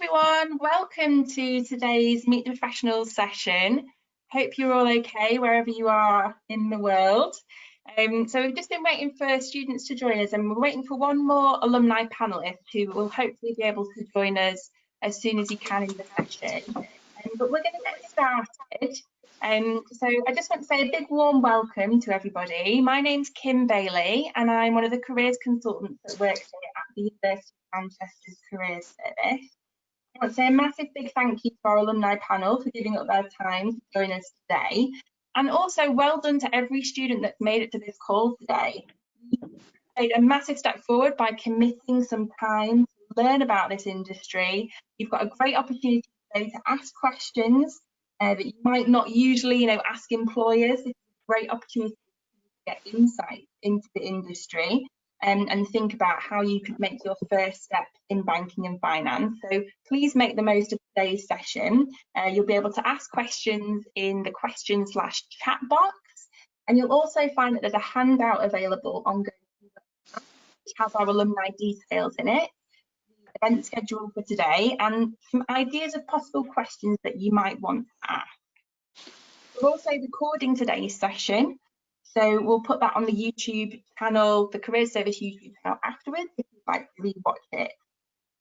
everyone, welcome to today's Meet the Professionals session. Hope you're all okay wherever you are in the world. So we've just been waiting for students to join us, and we're waiting for one more alumni panelist who will hopefully be able to join us as soon as he can in the session. But we're going to get started. So I just want to say a big warm welcome to everybody. My name's Kim Bailey and I'm one of the careers consultants that works here at the University of Manchester's Careers Service. I want to say a massive big thank you to our alumni panel for giving up their time to join us today. And also well done to every student that's made it to this call today. You've made a massive step forward by committing some time to learn about this industry. You've got a great opportunity today to ask questions that you might not usually, ask employers. It's a great opportunity to get insight into the industry and think about how you could make your first step in banking and finance. So please make the most of today's session. You'll be able to ask questions in the question/chat box, and you'll also find that there's a handout available on GoToWebinar, which has our alumni details in it, the event schedule for today, and some ideas of possible questions that you might want to ask. We're also recording today's session, so we'll put that on the YouTube channel, the Careers Service YouTube channel afterwards, if you'd like to rewatch it.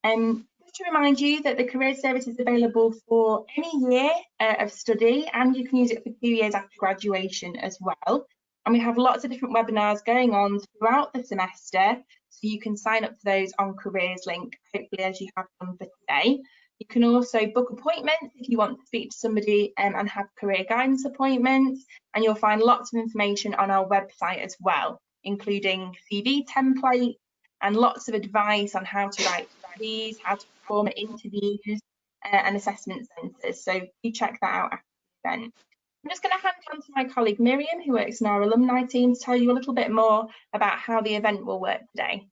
Just to remind you that the Careers Service is available for any year of study, and you can use it for 2 years after graduation as well. And we have lots of different webinars going on throughout the semester, so you can sign up for those on Careers link, hopefully as you have done for today. You can also book appointments if you want to speak to somebody and have career guidance appointments, and you'll find lots of information on our website as well, including CV templates and lots of advice on how to write CVs, how to perform at interviews and assessment centres. So do check that out after the event. I'm just going to hand on to my colleague Miriam, who works in our alumni team, to tell you a little bit more about how the event will work today.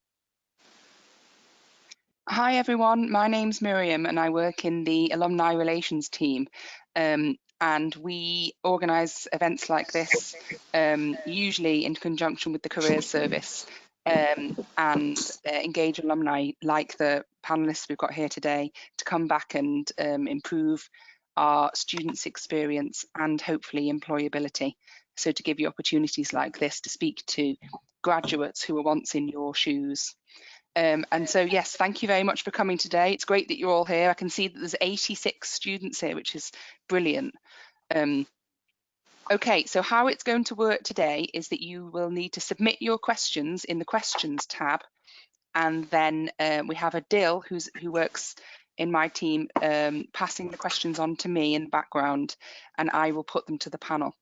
Hi everyone, my name's Miriam and I work in the alumni relations team, and we organise events like this usually in conjunction with the careers service, and engage alumni like the panellists we've got here today to come back and improve our students' experience and hopefully employability. So to give you opportunities like this to speak to graduates who were once in your shoes. And so, yes, thank you very much for coming today. It's great that you're all here. I can see that there's 86 students here, which is brilliant. Okay, so how it's going to work today is that you will need to submit your questions in the questions tab. And then we have Adil, who works in my team, passing the questions on to me in the background, and I will put them to the panel.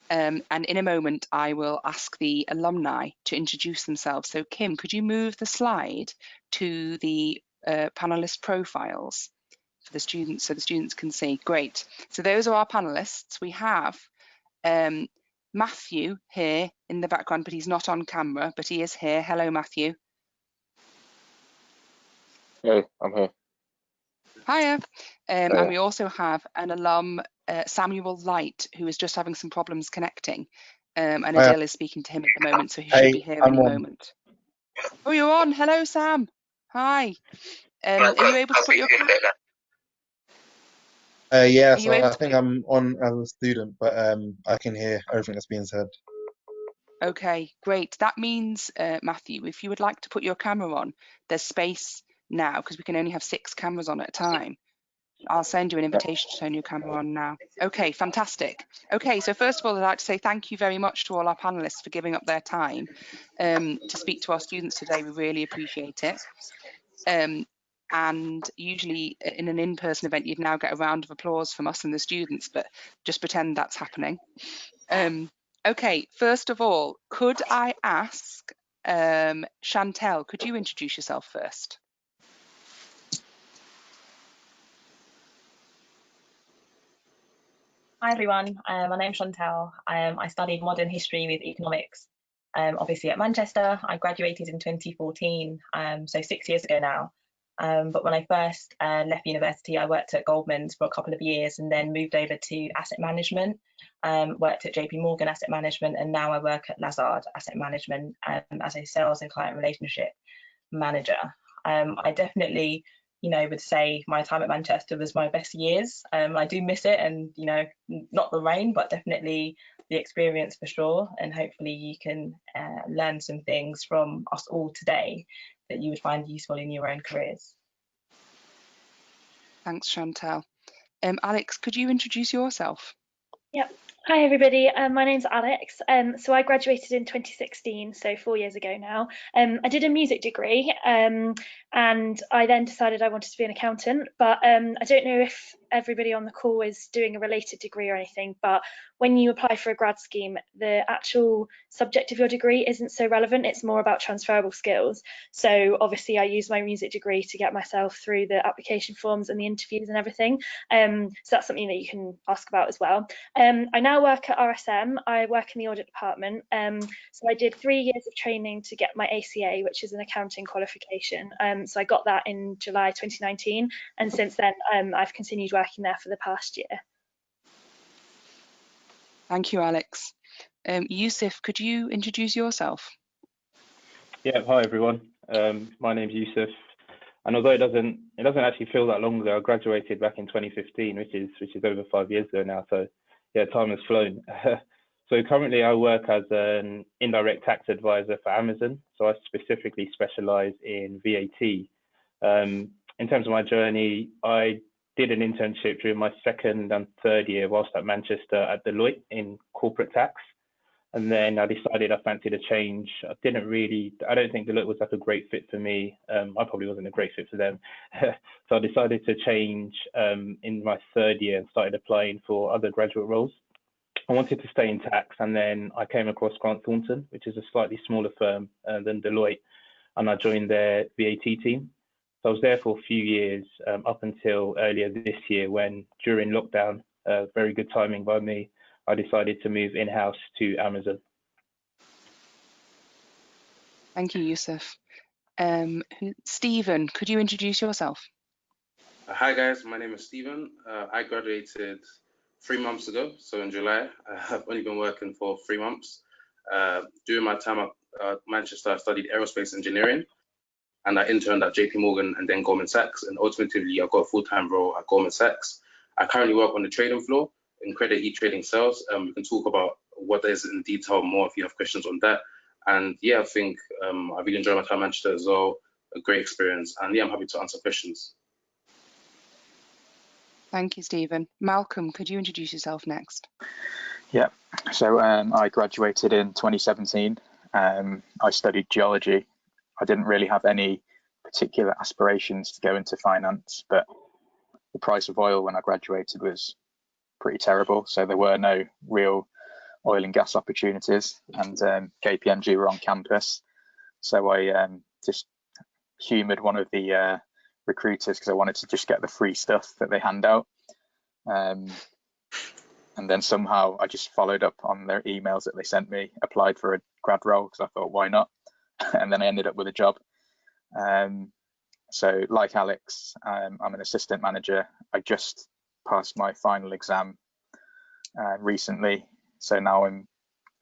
And in a moment, I will ask the alumni to introduce themselves. So Kim, could you move the slide to the panelist profiles for the students so the students can see? Great. So those are our panelists. We have Matthew here in the background, but he's not on camera, but he is here. Hello, Matthew. Hey, I'm here. Hiya. And we also have an alum, Samuel Light, who is just having some problems connecting. And Adil is speaking to him at the moment, so he should be here any moment. Oh, you're on. Hello, Sam. Hi. Are you able to put your camera? Yeah, so I think I'm on as a student, but I can hear everything that's being said. Okay, great. That means, Matthew, if you would like to put your camera on, there's space now because we can only have 6 cameras on at a time. I'll send you an invitation to turn your camera on now. Okay, fantastic. Okay, so first of all, I'd like to say thank you very much to all our panelists for giving up their time to speak to our students today. We really appreciate it. And usually in an in-person event, you'd now get a round of applause from us and the students, but just pretend that's happening. Okay, first of all, could I ask Chantel, could you introduce yourself first? Hi everyone, my name's Chantel. I studied modern history with economics, obviously at Manchester. I graduated in 2014, so 6 years ago now. But when I first left university, I worked at Goldman's for a couple of years and then moved over to asset management, worked at JP Morgan Asset Management, and now I work at Lazard Asset Management as a sales and client relationship manager. I definitely would say my time at Manchester was my best years. I do miss it, and not the rain, but definitely the experience for sure. And hopefully you can learn some things from us all today that you would find useful in your own careers. Thanks, Chantal. Alex, could you introduce yourself? Yep. Hi everybody, my name's Alex. So I graduated in 2016, so 4 years ago now. I did a music degree, and I then decided I wanted to be an accountant, but I don't know if everybody on the call is doing a related degree or anything, but when you apply for a grad scheme, the actual subject of your degree isn't so relevant, it's more about transferable skills. So obviously I used my music degree to get myself through the application forms and the interviews and everything. So that's something that you can ask about as well. I now work at RSM. I work in the audit department. So I did 3 years of training to get my ACA, which is an accounting qualification. So I got that in July 2019, and since then I've continued working there for the past year. Thank you, Alex. Yusuf, could you introduce yourself? Yeah, hi everyone. My name's Yusuf, and although it doesn't actually feel that long ago, I graduated back in 2015, which is over 5 years ago now. So yeah, time has flown. So currently I work as an indirect tax advisor for Amazon. So I specifically specialize in VAT. In terms of my journey, I did an internship during my 2nd and 3rd year whilst at Manchester at Deloitte in corporate tax. And then I decided I fancied a change. I don't think Deloitte was like a great fit for me. I probably wasn't a great fit for them. So I decided to change in my 3rd year and started applying for other graduate roles. I wanted to stay in tax, and then I came across Grant Thornton, which is a slightly smaller firm than Deloitte, and I joined their VAT team. So I was there for a few years up until earlier this year when, during lockdown, very good timing by me, I decided to move in-house to Amazon. Thank you, Yusuf. Stephen, could you introduce yourself? Hi guys, my name is Stephen. I graduated 3 months ago, so in July. I've only been working for 3 months. During my time at Manchester, I studied aerospace engineering, and I interned at JP Morgan and then Goldman Sachs, and ultimately I got a full-time role at Goldman Sachs. I currently work on the trading floor in credit e-trading sales. We can talk about what that is in detail more if you have questions on that. And yeah, I think I really enjoyed my time at Manchester as well. A great experience, and yeah, I'm happy to answer questions. Thank you, Stephen. Malcolm, could you introduce yourself next? Yeah, so I graduated in 2017. I studied geology. I didn't really have any particular aspirations to go into finance, but the price of oil when I graduated was pretty terrible, so there were no real oil and gas opportunities, and KPMG were on campus, so I just humoured one of the recruiters because I wanted to just get the free stuff that they hand out, and then somehow I just followed up on their emails that they sent me, applied for a grad role because I thought why not, and then I ended up with a job. So like Alex, I'm an assistant manager. I just passed my final exam recently, so now I'm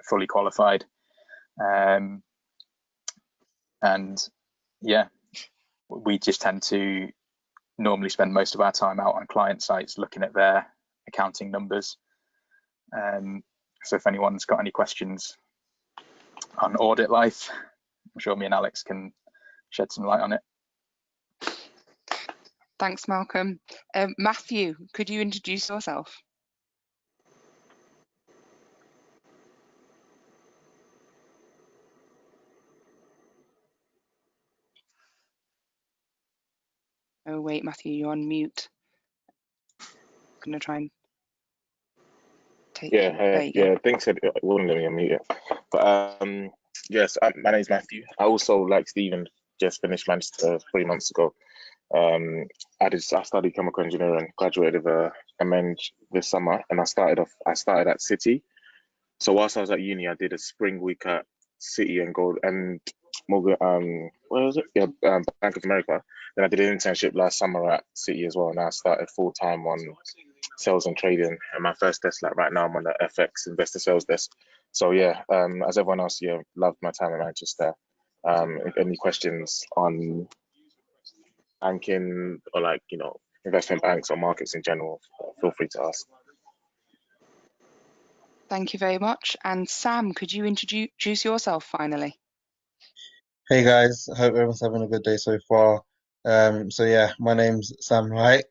fully qualified, and yeah, we just tend to normally spend most of our time out on client sites looking at their accounting numbers. So if anyone's got any questions on audit life, I'm sure me and Alex can shed some light on it. Thanks, Malcolm. Matthew, could you introduce yourself? Oh wait, Matthew, you're on mute. I'm gonna try and take you. There you go. I think said it wouldn't let me unmute it. But yes, my name is Matthew. I also, like Stephen, just finished Manchester 3 months ago. I studied chemical engineering, graduated with a MEng this summer, and I started at City. So whilst I was at uni, I did a spring week at City and Morgan, where was it? Yeah, Bank of America. Then I did an internship last summer at City as well, and I started full time on sales and trading. And my first desk, like right now, I'm on the FX investor sales desk. So yeah, as everyone else, yeah, loved my time at Manchester. Any questions on banking or like, investment banks or markets in general, feel free to ask. Thank you very much. And Sam, could you introduce yourself finally? Hey guys, I hope everyone's having a good day so far. So yeah, my name's Sam Wright.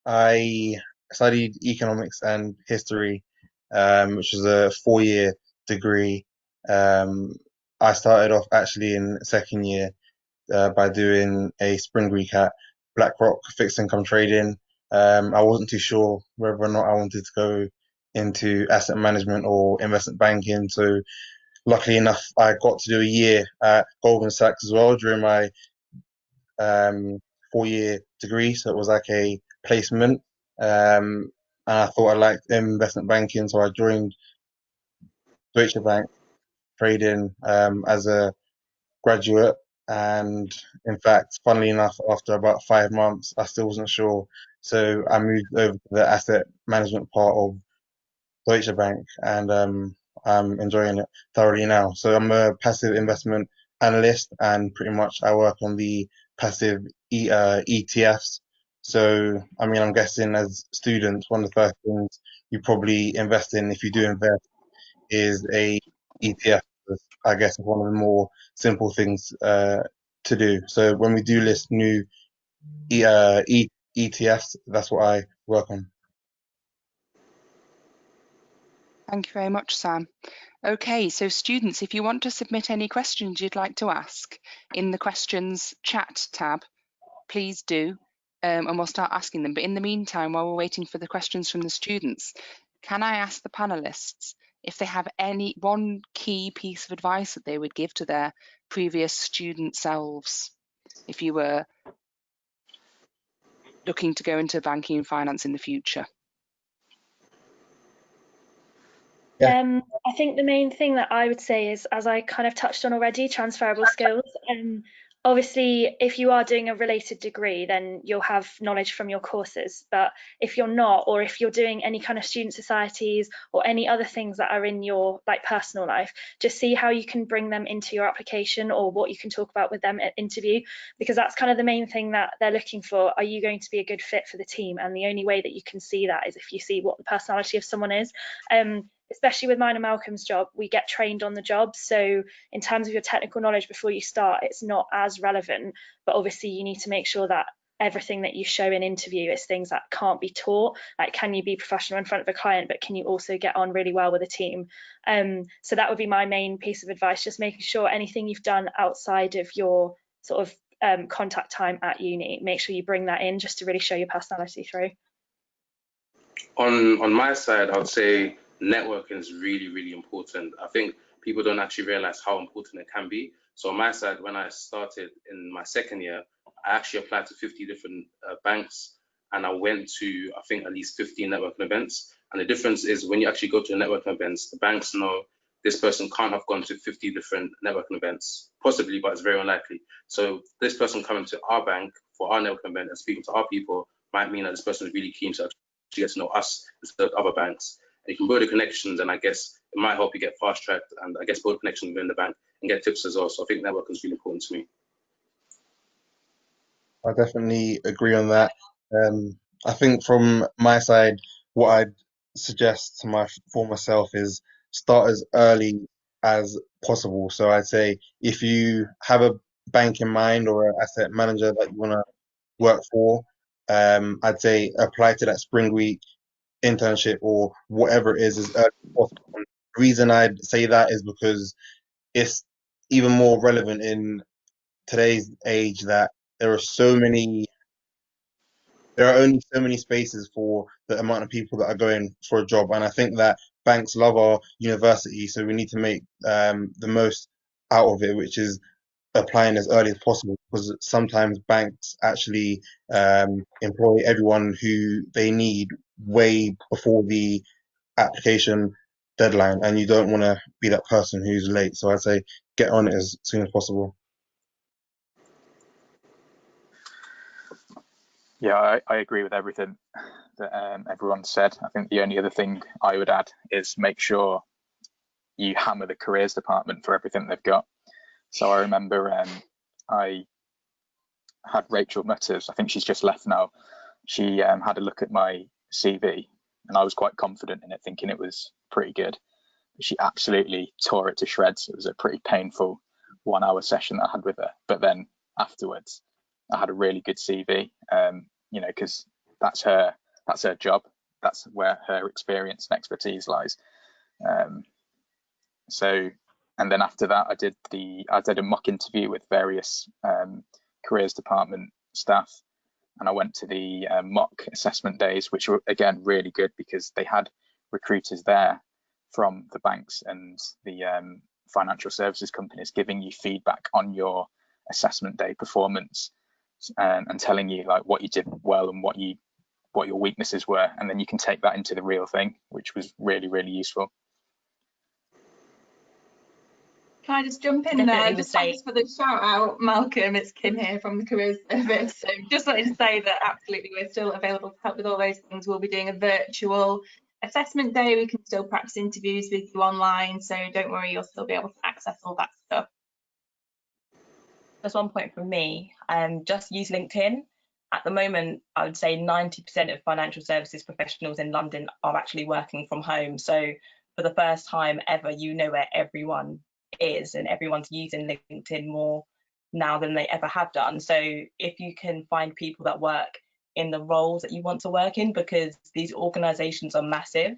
I studied economics and history, which is a 4-year degree. I started off actually in second year by doing a spring week at BlackRock fixed income trading. I wasn't too sure whether or not I wanted to go into asset management or investment banking. So luckily enough, I got to do a year at Goldman Sachs as well during my 4-year degree. So it was like a placement. And I thought I liked investment banking, so I joined Deutsche Bank trading as a graduate. And in fact, funnily enough, after about 5 months, I still wasn't sure. So I moved over to the asset management part of Deutsche Bank, and I'm enjoying it thoroughly now. So I'm a passive investment analyst, and pretty much I work on the passive ETFs. So, I mean, I'm guessing as students, one of the first things you probably invest in, if you do invest, is a ETF. I guess one of the more simple things to do. So when we do list new ETFs, that's what I work on. Thank you very much, Sam. Okay, so students, if you want to submit any questions you'd like to ask in the questions chat tab, please do, and we'll start asking them. But in the meantime, while we're waiting for the questions from the students, can I ask the panelists if they have one key piece of advice that they would give to their previous student selves if you were looking to go into banking and finance in the future? I think the main thing that I would say is, as I kind of touched on already, transferable skills. Obviously, if you are doing a related degree, then you'll have knowledge from your courses. But if you're not, or if you're doing any kind of student societies or any other things that are in your personal life, just see how you can bring them into your application or what you can talk about with them at interview, because that's kind of the main thing that they're looking for. Are you going to be a good fit for the team? And the only way that you can see that is if you see what the personality of someone is. Especially with mine and Malcolm's job, we get trained on the job. So in terms of your technical knowledge before you start, it's not as relevant, but obviously you need to make sure that everything that you show in interview is things that can't be taught. Like, can you be professional in front of a client, but can you also get on really well with a team? So that would be my main piece of advice, just making sure anything you've done outside of your sort of contact time at uni, make sure you bring that in just to really show your personality through. On my side, I would say networking is really, really important. I think people don't actually realize how important it can be. So on my side, when I started in my second year, I actually applied to 50 different banks, and I went to, I think, at least 15 networking events. And the difference is when you actually go to networking events, the banks know this person can't have gone to 50 different networking events, possibly, but it's very unlikely. So this person coming to our bank for our networking event and speaking to our people might mean that this person is really keen to get to know us instead of other banks. And you can build the connections, and I guess it might help you get fast tracked, and I guess build connections within the bank and get tips as well. So I think networking is really important to me. I definitely agree on that. I think from my side, what I'd suggest to my former self is start as early as possible. So I'd say if you have a bank in mind or an asset manager that you want to work for, I'd say apply to that spring week internship or whatever it is as early as possible. And the reason I'd say that is because it's even more relevant in today's age that there are only so many spaces for the amount of people that are going for a job. And I think that banks love our university, so we need to make the most out of it, which is applying as early as possible, because sometimes banks actually employ everyone who they need way before the application deadline, and you don't want to be that person who's late. So I'd say get on it as soon as possible. Yeah, I agree with everything that everyone said. I think the only other thing I would add is make sure you hammer the careers department for everything they've got. So I remember I had Rachel Mutters, I think she's just left now. She had a look at my CV, and I was quite confident in it, thinking it was pretty good. She absolutely tore it to shreds. It was a pretty painful 1 hour session that I had with her. But then afterwards, I had a really good CV, you know, because that's her job. That's where her experience and expertise lies. So, and then after that, I did a mock interview with various careers department staff, and I went to the mock assessment days, which were again really good because they had recruiters there from the banks and the financial services companies giving you feedback on your assessment day performance, and telling you like what you did well and what your weaknesses were, and then you can take that into the real thing, which was really, really useful. Can I just jump in there? Just thanks for the shout out, Malcolm. It's Kim here from the Careers Service. So just wanted to say that absolutely we're still available to help with all those things. We'll be doing a virtual assessment day. We can still practice interviews with you online, so don't worry, you'll still be able to access all that stuff. Just one point from me, just use LinkedIn. At the moment, I would say 90% of financial services professionals in London are actually working from home. So for the first time ever, you know where everyone is, and everyone's using LinkedIn more now than they ever have done. So if you can find people that work in the roles that you want to work in, because these organizations are massive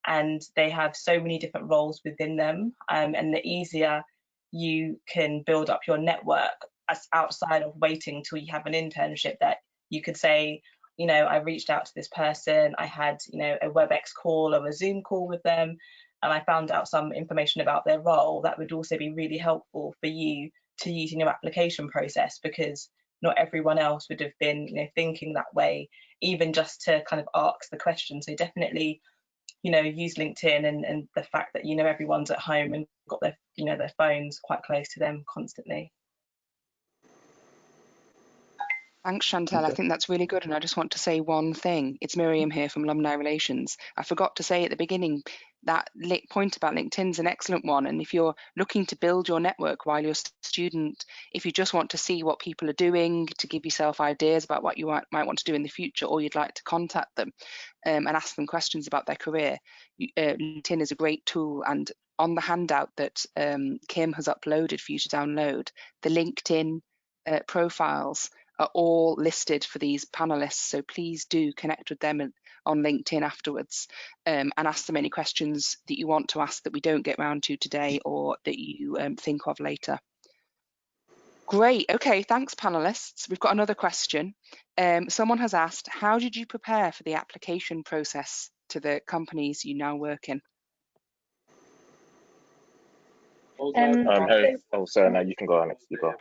and they have so many different roles within them, and the easier you can build up your network as outside of waiting till you have an internship, that you could say, you know, I reached out to this person, I had, you know, a WebEx call or a Zoom call with them, and I found out some information about their role. That would also be really helpful for you to use in your application process, because not everyone else would have been, you know, thinking that way, even just to kind of ask the question. So definitely, you know, use LinkedIn, and the fact that, you know, everyone's at home and got their, you know, their phones quite close to them constantly. Thanks, Chantal. I think that's really good. And I just want to say one thing. It's Miriam here from Alumni Relations. I forgot to say at the beginning that point about LinkedIn is an excellent one. And if you're looking to build your network while you're a student, if you just want to see what people are doing, to give yourself ideas about what you might want to do in the future, or you'd like to contact them and ask them questions about their career, LinkedIn is a great tool. And on the handout that Kim has uploaded for you to download, the LinkedIn profiles are all listed for these panelists, so please do connect with them on LinkedIn afterwards, and ask them any questions that you want to ask that we don't get round to today, or that you think of later. Great, okay, thanks panelists. We've got another question. Someone has asked, how did you prepare for the application process to the companies you now work in? Hey, oh, sorry, now you can go, Alex, you go.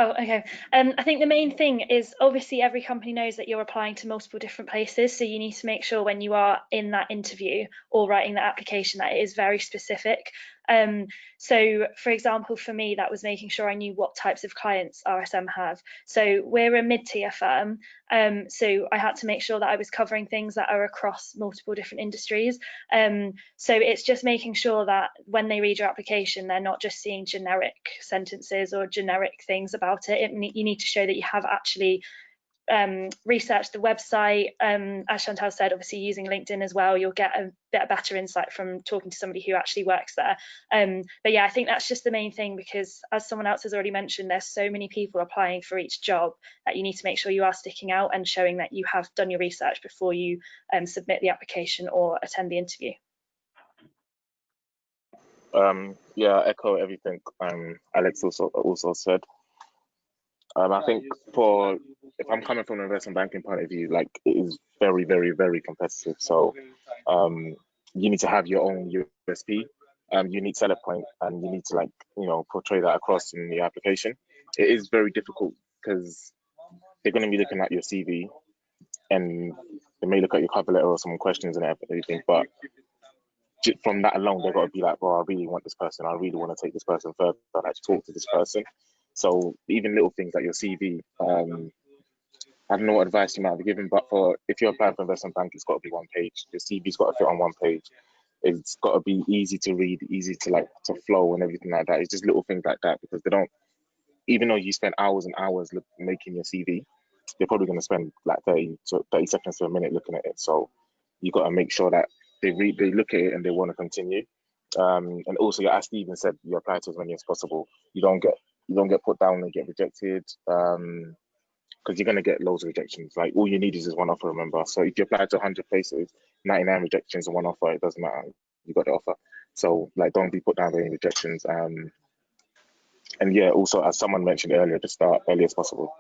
Oh, okay. I think the main thing is, obviously every company knows that you're applying to multiple different places, so you need to make sure when you are in that interview or writing that application that it is very specific. So for example, for me, that was making sure I knew what types of clients RSM have. So we're a mid-tier firm, so I had to make sure that I was covering things that are across multiple different industries. So it's just making sure that when they read your application, they're not just seeing generic sentences or generic things about it. You need to show that you have actually research the website. As Chantal said, obviously using LinkedIn as well, you'll get a bit better insight from talking to somebody who actually works there. But yeah, I think that's just the main thing, because as someone else has already mentioned, there's so many people applying for each job that you need to make sure you are sticking out and showing that you have done your research before you submit the application or attend the interview. Yeah, I echo everything Alex also said. I think if I'm coming from an investment banking point of view, like, it is very, very, very competitive. So you need to have your own USP, unique seller point, and you need to, like, you know, portray that across in the application. It is very difficult because they're going to be looking at your CV, and they may look at your cover letter or some questions and everything, but from that alone, they've got to be like, well, I really want this person. I really want to take this person further. I like to talk to this person. So even little things like your CV, I don't know what advice you might be given, but if you're applying for investment bank, it's got to be one page. Your CV's got to fit on one page. It's got to be easy to read, easy to flow and everything like that. It's just little things like that, because even though you spend hours and hours making your CV, they're probably going to spend like 30 seconds to a minute looking at it. So you got to make sure that they look at it and they want to continue. And also, as Stephen said, you apply to as many as possible. You don't get put down and get rejected, because you're going to get loads of rejections. Like, all you need is just one offer, remember. So if you apply to 100 places, 99 rejections and one offer, it doesn't matter. You got the offer. So like, don't be put down by any rejections. And yeah, also, as someone mentioned earlier, just start early as possible.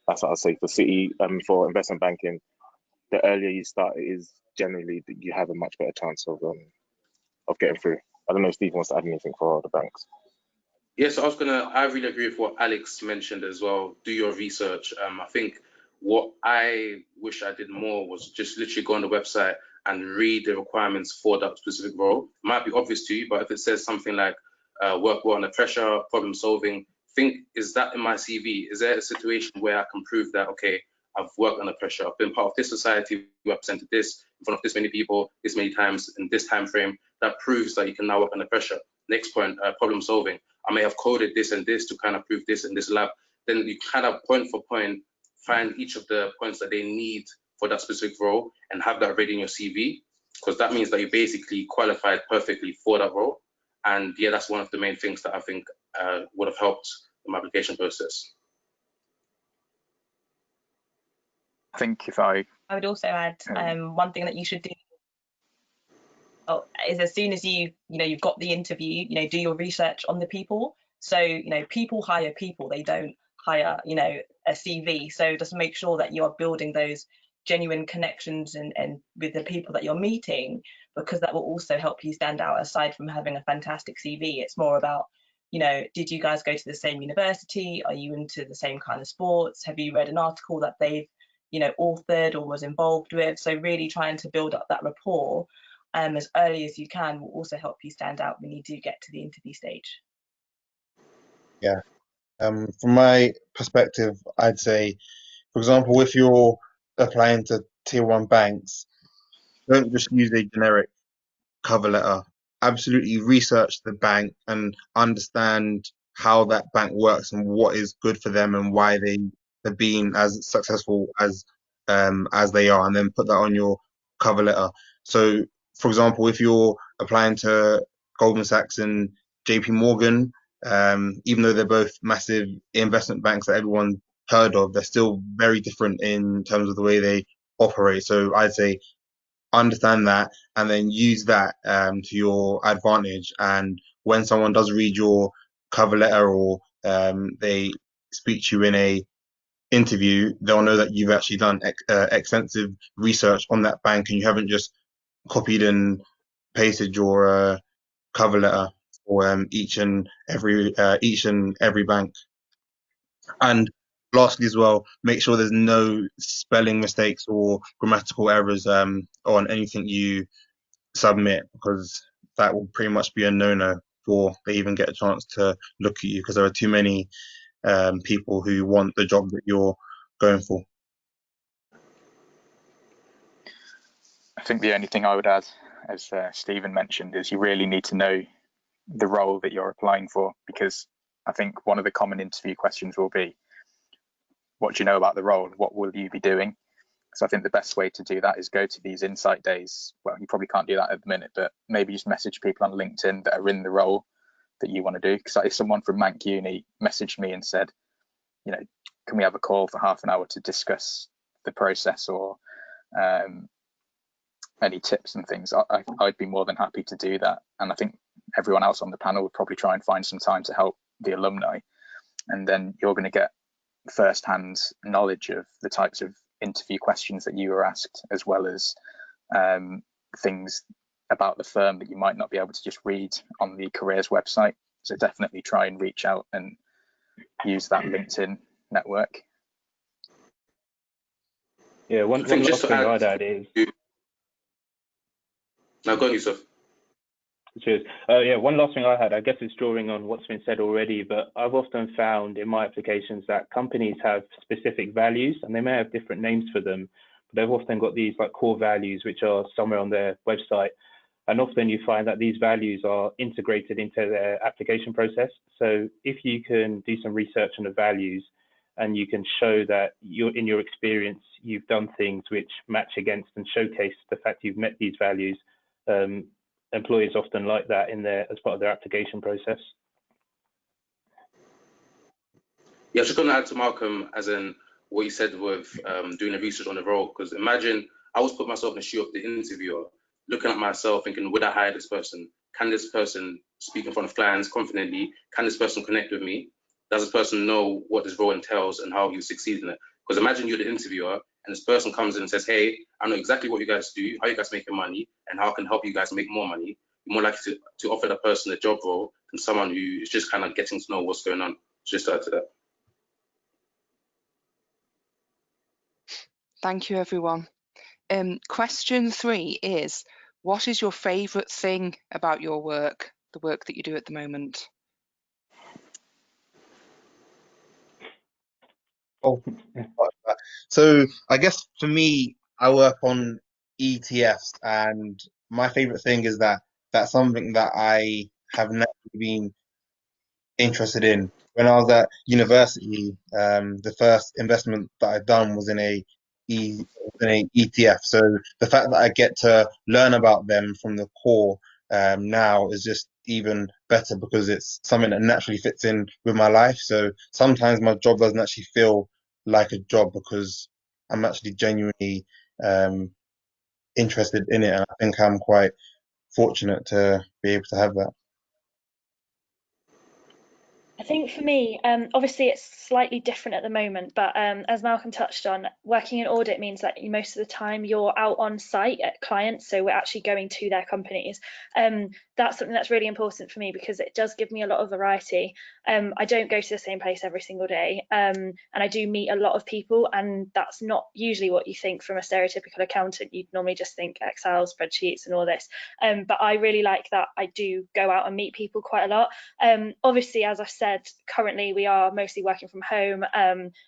That's what I'll say for City. For investment banking, the earlier you start, it is generally that you have a much better chance of getting through. I don't know if Steve wants to add anything for the banks. Yes, I really agree with what Alex mentioned as well. Do your research. I think what I wish I did more was just literally go on the website and read the requirements for that specific role. It might be obvious to you, but if it says something like work well under pressure, problem solving, think, is that in my CV? Is there a situation where I can prove that, okay, I've worked under pressure, I've been part of this society, represented this in front of this many people, this many times in this time frame, that proves that you can now work under pressure. Next point, problem solving. I may have coded this and this to kind of prove this in this lab. Then you kind of point for point find each of the points that they need for that specific role and have that ready in your CV, because that means that you basically qualified perfectly for that role. And yeah, that's one of the main things that I think would have helped in my application process. I think if I would also add one thing that you should do is, as soon as you've got the interview, do your research on the people. So people hire people, they don't hire a CV. So just make sure that you are building those genuine connections and with the people that you're meeting, because that will also help you stand out. Aside from having a fantastic CV, it's more about, did you guys go to the same university? Are you into the same kind of sports? Have you read an article that they've authored or was involved with? So really trying to build up that rapport as early as you can will also help you stand out when you do get to the interview stage. Yeah. From my perspective, I'd say, for example, if you're applying to tier 1 banks, don't just use a generic cover letter. Absolutely research the bank and understand how that bank works and what is good for them and why they have been as successful as they are, and then put that on your cover letter. So, for example, if you're applying to Goldman Sachs and JP Morgan, even though they're both massive investment banks that everyone heard of, they're still very different in terms of the way they operate. So I'd say understand that and then use that to your advantage. And when someone does read your cover letter or they speak to you in a interview, they'll know that you've actually done extensive research on that bank and you haven't just copied and pasted your cover letter for each and every bank. And lastly as well, make sure there's no spelling mistakes or grammatical errors on anything you submit, because that will pretty much be a no-no before they even get a chance to look at you, because there are too many people who want the job that you're going for. I think the only thing I would add, as Stephen mentioned, is you really need to know the role that you're applying for, because I think one of the common interview questions will be, what do you know about the role? What will you be doing? So I think the best way to do that is go to these insight days. Well, you probably can't do that at the minute, but maybe just message people on LinkedIn that are in the role that you want to do. Because if someone from Manc Uni messaged me and said, can we have a call for half an hour to discuss the process or any tips and things, I'd be more than happy to do that. And I think everyone else on the panel would probably try and find some time to help the alumni. And then you're going to get first-hand knowledge of the types of interview questions that you were asked, as well as things about the firm that you might not be able to just read on the careers website. So definitely try and reach out and use that LinkedIn network. Yeah, one last thing I'd add is... Now go on, Yusuf. Cheers. Yeah, one last thing I had, I guess it's drawing on what's been said already, but I've often found in my applications that companies have specific values and they may have different names for them, but they've often got these like core values which are somewhere on their website. And often you find that these values are integrated into their application process. So if you can do some research on the values and you can show that in your experience, you've done things which match against and showcase the fact you've met these values, employers often like that as part of their application process. Yeah, I was just going to add to Malcolm, as in what you said with doing the research on the role, because imagine I always put myself in the shoe of the interviewer, looking at myself, thinking, would I hire this person? Can this person speak in front of clients confidently? Can this person connect with me? Does this person know what this role entails and how you succeed in it? Because imagine you're the interviewer and this person comes in and says, hey, I know exactly what you guys do, how you guys making money, and how I can help you guys make more money. You're more likely to offer that person a job role than someone who is just kind of getting to know what's going on. Just to add to that. Thank you, everyone. Question 3 is, what is your favourite thing about your work, the work that you do at the moment? Oh, so I guess for me, I work on ETFs, and my favorite thing is that that's something that I have never been interested in. When I was at university, the first investment that I'd done was in an ETF. So the fact that I get to learn about them from the core now is just even better because it's something that naturally fits in with my life. So sometimes my job doesn't actually feel like a job because I'm actually genuinely interested in it, and I think I'm quite fortunate to be able to have that. I think for me, obviously it's slightly different at the moment, but as Malcolm touched on, working in audit means that most of the time you're out on site at clients, so we're actually going to their companies. That's something that's really important for me because it does give me a lot of variety. I don't go to the same place every single day, and I do meet a lot of people, and that's not usually what you think from a stereotypical accountant. You'd normally just think Excel, spreadsheets and all this, but I really like that I do go out and meet people quite a lot. Obviously, as I've said, currently we are mostly working from home,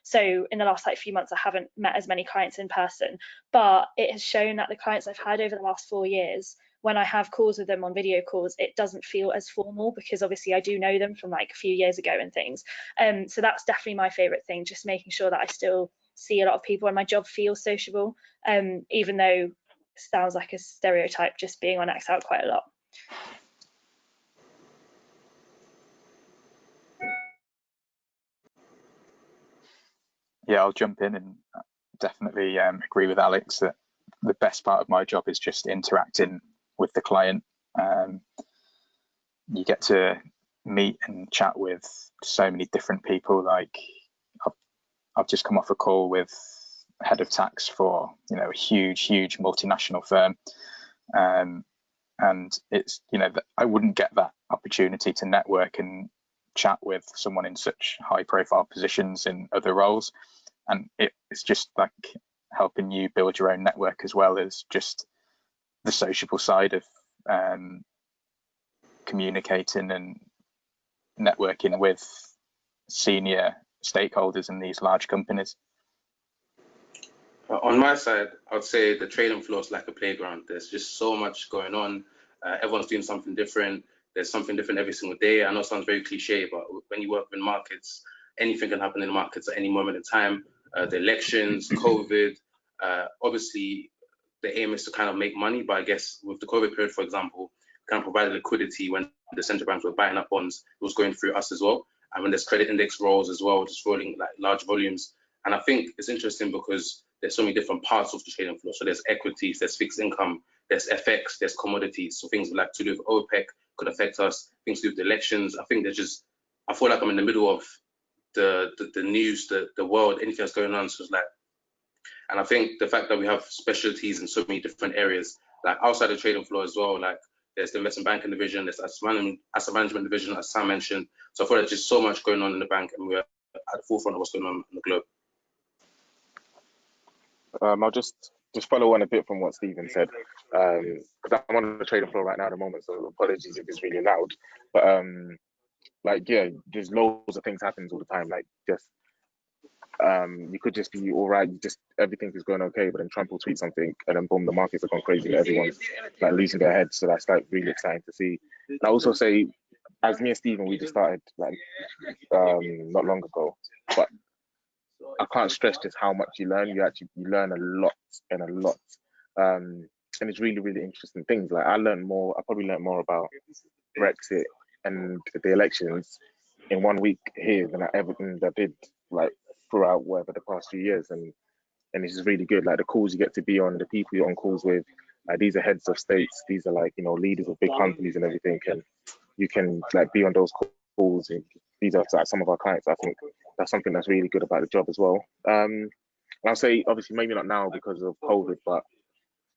so in the last few months I haven't met as many clients in person, but it has shown that the clients I've had over the last 4 years, when I have calls with them on video calls, it doesn't feel as formal because obviously I do know them from a few years ago and things. So that's definitely my favorite thing, just making sure that I still see a lot of people and my job feels sociable, even though it sounds like a stereotype just being on Excel quite a lot. Yeah, I'll jump in and definitely agree with Alex that the best part of my job is just interacting with the client. You get to meet and chat with so many different people. Like I've just come off a call with head of tax for a huge multinational firm, and it's that I wouldn't get that opportunity to network and chat with someone in such high profile positions in other roles. And it's just like helping you build your own network as well as just the sociable side of communicating and networking with senior stakeholders in these large companies. On my side, I would say the trading floor is like a playground. There's just so much going on. Everyone's doing something different. There's something different every single day. I know it sounds very cliche, but when you work in markets, anything can happen in the markets at any moment in time. The elections, COVID, obviously the aim is to kind of make money, but I guess with the COVID period, for example, kind of provided liquidity when the central banks were buying up bonds, it was going through us as well. And when there's credit index rolls as well, just rolling large volumes. And I think it's interesting because there's so many different parts of the trading floor. So there's equities, there's fixed income, there's FX, there's commodities. So things like to do with OPEC could affect us, things to do with the elections. I think I feel like I'm in the middle of the news, the world, anything that's going on. So it's and I think the fact that we have specialties in so many different areas, like outside the trading floor as well, like there's the investment banking division, there's asset management division, as Sam mentioned. So I feel like there's just so much going on in the bank and we're at the forefront of what's going on in the globe. I'll just follow on a bit from what Stephen said, because I'm on the trading floor right now at the moment, so apologies if it's really loud. But there's loads of things happening all the time. Like just you could just be all right, everything is going okay, but then Trump will tweet something and then boom, the markets are going crazy and everyone's like losing their heads. So that's like really exciting to see. And I also say, as me and Stephen, we just started like not long ago, but I can't stress just how much you learn. You learn a lot and a lot. And it's really, really interesting things. Like I probably learned more about Brexit and the elections in 1 week here than I did like throughout whatever the past few years. And it's just really good. Like the calls you get to be on, the people you're on calls with, these are heads of states, these are like, leaders of big companies and everything. And you can like be on those calls, and these are like some of our clients. I think that's something that's really good about the job as well. And I'll say obviously maybe not now because of COVID, but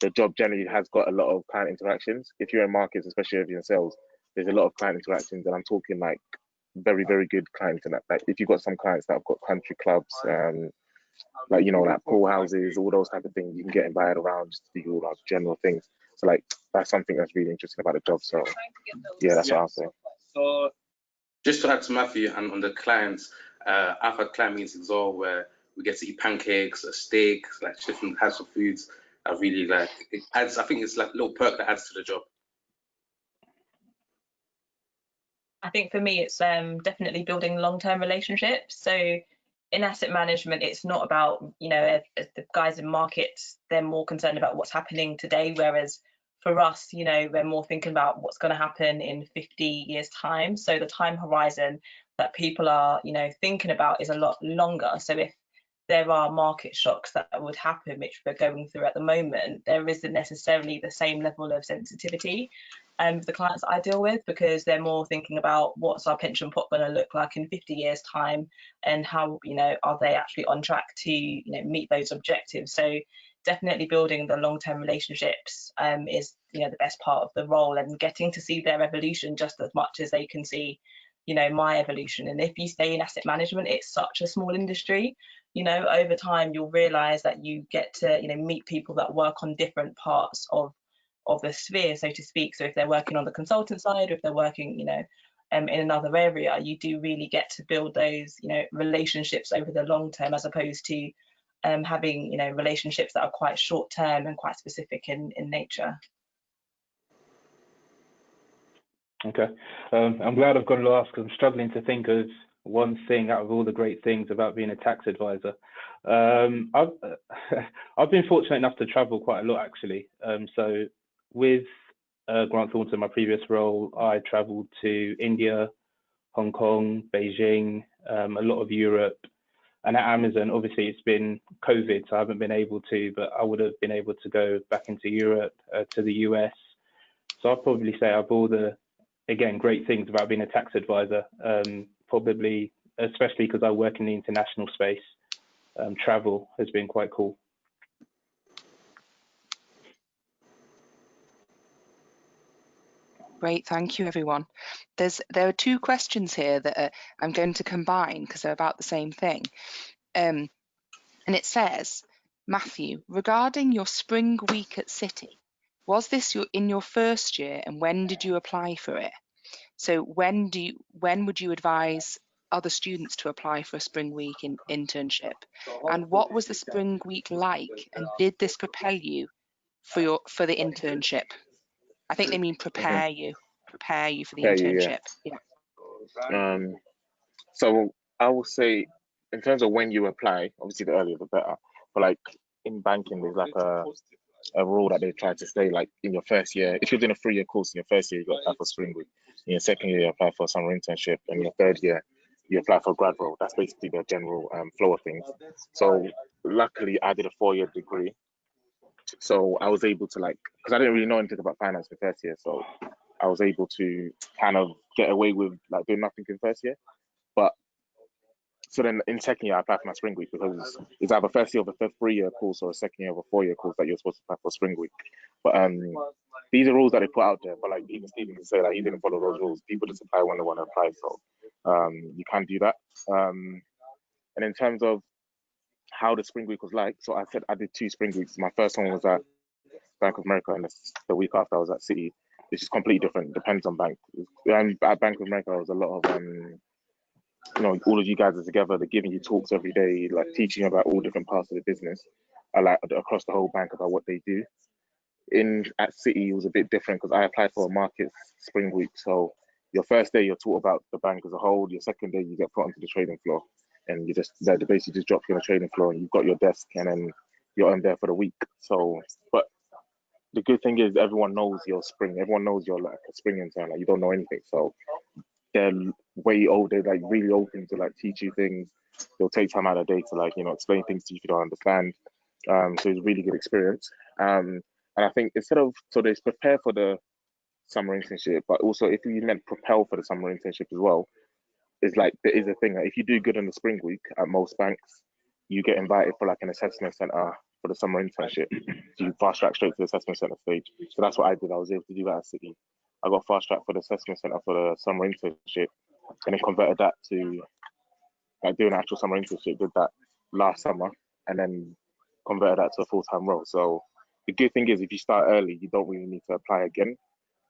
the job generally has got a lot of client interactions. If you're in markets, especially if you're in sales, there's a lot of client interactions, and I'm talking like very, very good clients. And like if you've got some clients that have got country clubs, like like pool houses, all those type of things, you can get invited around just to do like general things. So like that's something that's really interesting about the job. So yeah, that's what I'll say. Just to add to Matthew and on the clients, I've had client meetings as well where we get to eat pancakes, a steak, like different types of foods. I really like it. I think it's like a little perk that adds to the job. I think for me, it's definitely building long-term relationships. So in asset management, it's not about, the guys in markets, they're more concerned about what's happening today. Whereas for us, we're more thinking about what's going to happen in 50 years time. So the time horizon that people are, thinking about is a lot longer. So if there are market shocks that would happen, which we're going through at the moment, there isn't necessarily the same level of sensitivity for the clients I deal with, because they're more thinking about what's our pension pot going to look like in 50 years time, and how, are they actually on track to, meet those objectives. So definitely building the long-term relationships is, the best part of the role, and getting to see their evolution just as much as they can see, my evolution. And if you stay in asset management, it's such a small industry. Over time, you'll realize that you get to, meet people that work on different parts of the sphere, so to speak. So if they're working on the consultant side, or if they're working, in another area, you do really get to build those, relationships over the long term, as opposed to having, relationships that are quite short term and quite specific in nature. Okay, I'm glad I've got last, because I'm struggling to think of one thing out of all the great things about being a tax advisor. I've been fortunate enough to travel quite a lot, actually. So with Grant Thornton, my previous role, I traveled to India, Hong Kong, Beijing, a lot of Europe. And at Amazon, obviously it's been COVID, so I haven't been able to, but I would have been able to go back into Europe, to the US. So I'd probably say of all the, again, great things about being a tax advisor, probably, especially because I work in the international space, travel has been quite cool. Great, thank you, everyone. There are two questions here that I'm going to combine because they're about the same thing. And it says, Matthew, regarding your spring week at City, was this in your first year, and when did you apply for it? So when would you advise other students to apply for a spring week in internship? And what was the spring week like? And did this prepare you for the internship? I think they mean prepare you for the internship. Yeah. So I will say, in terms of when you apply, obviously the earlier the better. But like in banking, there's like a rule that they try to say, like in your first year, if you're doing a 3-year course, in your first year you got to apply for spring week. In your second year, you apply for summer internship, and your third year, you apply for grad role. That's basically the general flow of things. So luckily, I did a 4-year degree, so I was able to because I didn't really know anything about finance in first year, so I was able to kind of get away with like doing nothing in first year. But so then in second year, I applied for my spring week, because it's either first year of a 3-year course or a second year of a 4-year course that you're supposed to apply for spring week. But these are rules that they put out there. But like even Stephen can say that he didn't follow those rules. People just apply when they want to apply, so you can do that. And in terms of how the spring week was like, so I said I did 2 spring weeks. My first one was at Bank of America, and the week after I was at City. It's just completely different. Depends on bank. At Bank of America, there was a lot of you know, all of you guys are together, they're giving you talks every day, like teaching you about all different parts of the business, like across the whole bank about what they do. At City, it was a bit different because I applied for a markets spring week. So your first day, you're taught about the bank as a whole. Your second day, you get put onto the trading floor, and you just they basically just drop you on the trading floor, and you've got your desk, and then you're on there for the week. So, but the good thing is everyone knows your spring. Everyone knows you're like a spring intern. Like you don't know anything, so they're they're like really open to like teach you things. They'll take time out of their day to like, you know, explain things to you if you don't understand. So it's a really good experience. And I think so they prepare for the summer internship, but also if you meant propel for the summer internship as well, is like there is a thing that if you do good in the spring week at most banks, you get invited for like an assessment center for the summer internship. So you fast track straight to the assessment center stage. So that's what I did. I was able to do that at City. I got fast track for the assessment center for the summer internship, and then converted that to like doing an actual summer internship. Did that last summer, and then converted that to a full-time role. So the good thing is if you start early, you don't really need to apply again.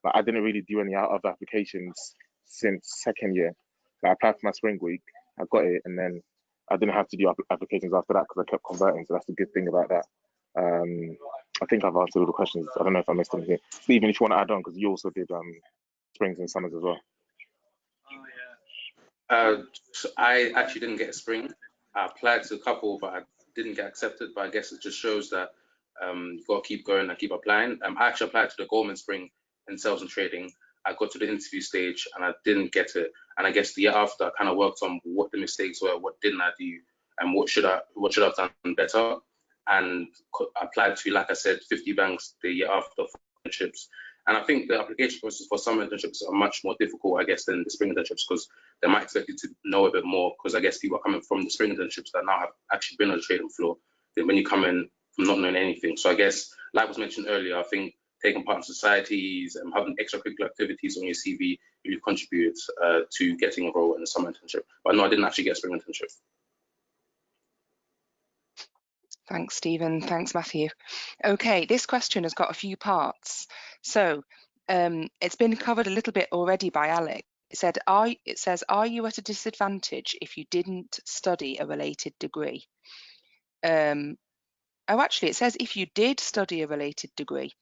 Like I didn't really do any out of applications since second year. Like I applied for my spring week, I got it, and then I didn't have to do applications after that because I kept converting. So that's the good thing about that. I think I've answered all the questions. I don't know if I missed anything. Stephen, if you want to add on, because you also did springs and summers as well. So I actually didn't get a spring. I applied to a couple, but I didn't get accepted. But I guess it just shows that you've got to keep going and keep applying. I actually applied to the Goldman Spring in sales and trading. I got to the interview stage and I didn't get it. And I guess the year after, I kind of worked on what the mistakes were, what didn't I do, and what should I have done better. And applied to, like I said, 50 banks the year after for internships. And I think the application process for summer internships are much more difficult, I guess, than the spring internships because they might expect you to know a bit more because I guess people are coming from the spring internships that now have actually been on the trading floor than when you come in from not knowing anything. So I guess, like was mentioned earlier, I think taking part in societies and having extracurricular activities on your CV really contributes to getting a role in a summer internship. But no, I didn't actually get a spring internship. Thanks, Stephen. Thanks, Matthew. Okay, this question has got a few parts. So it's been covered a little bit already by Alex. It says, are you at a disadvantage if you didn't study a related degree? Oh, actually, it says if you did study a related degree.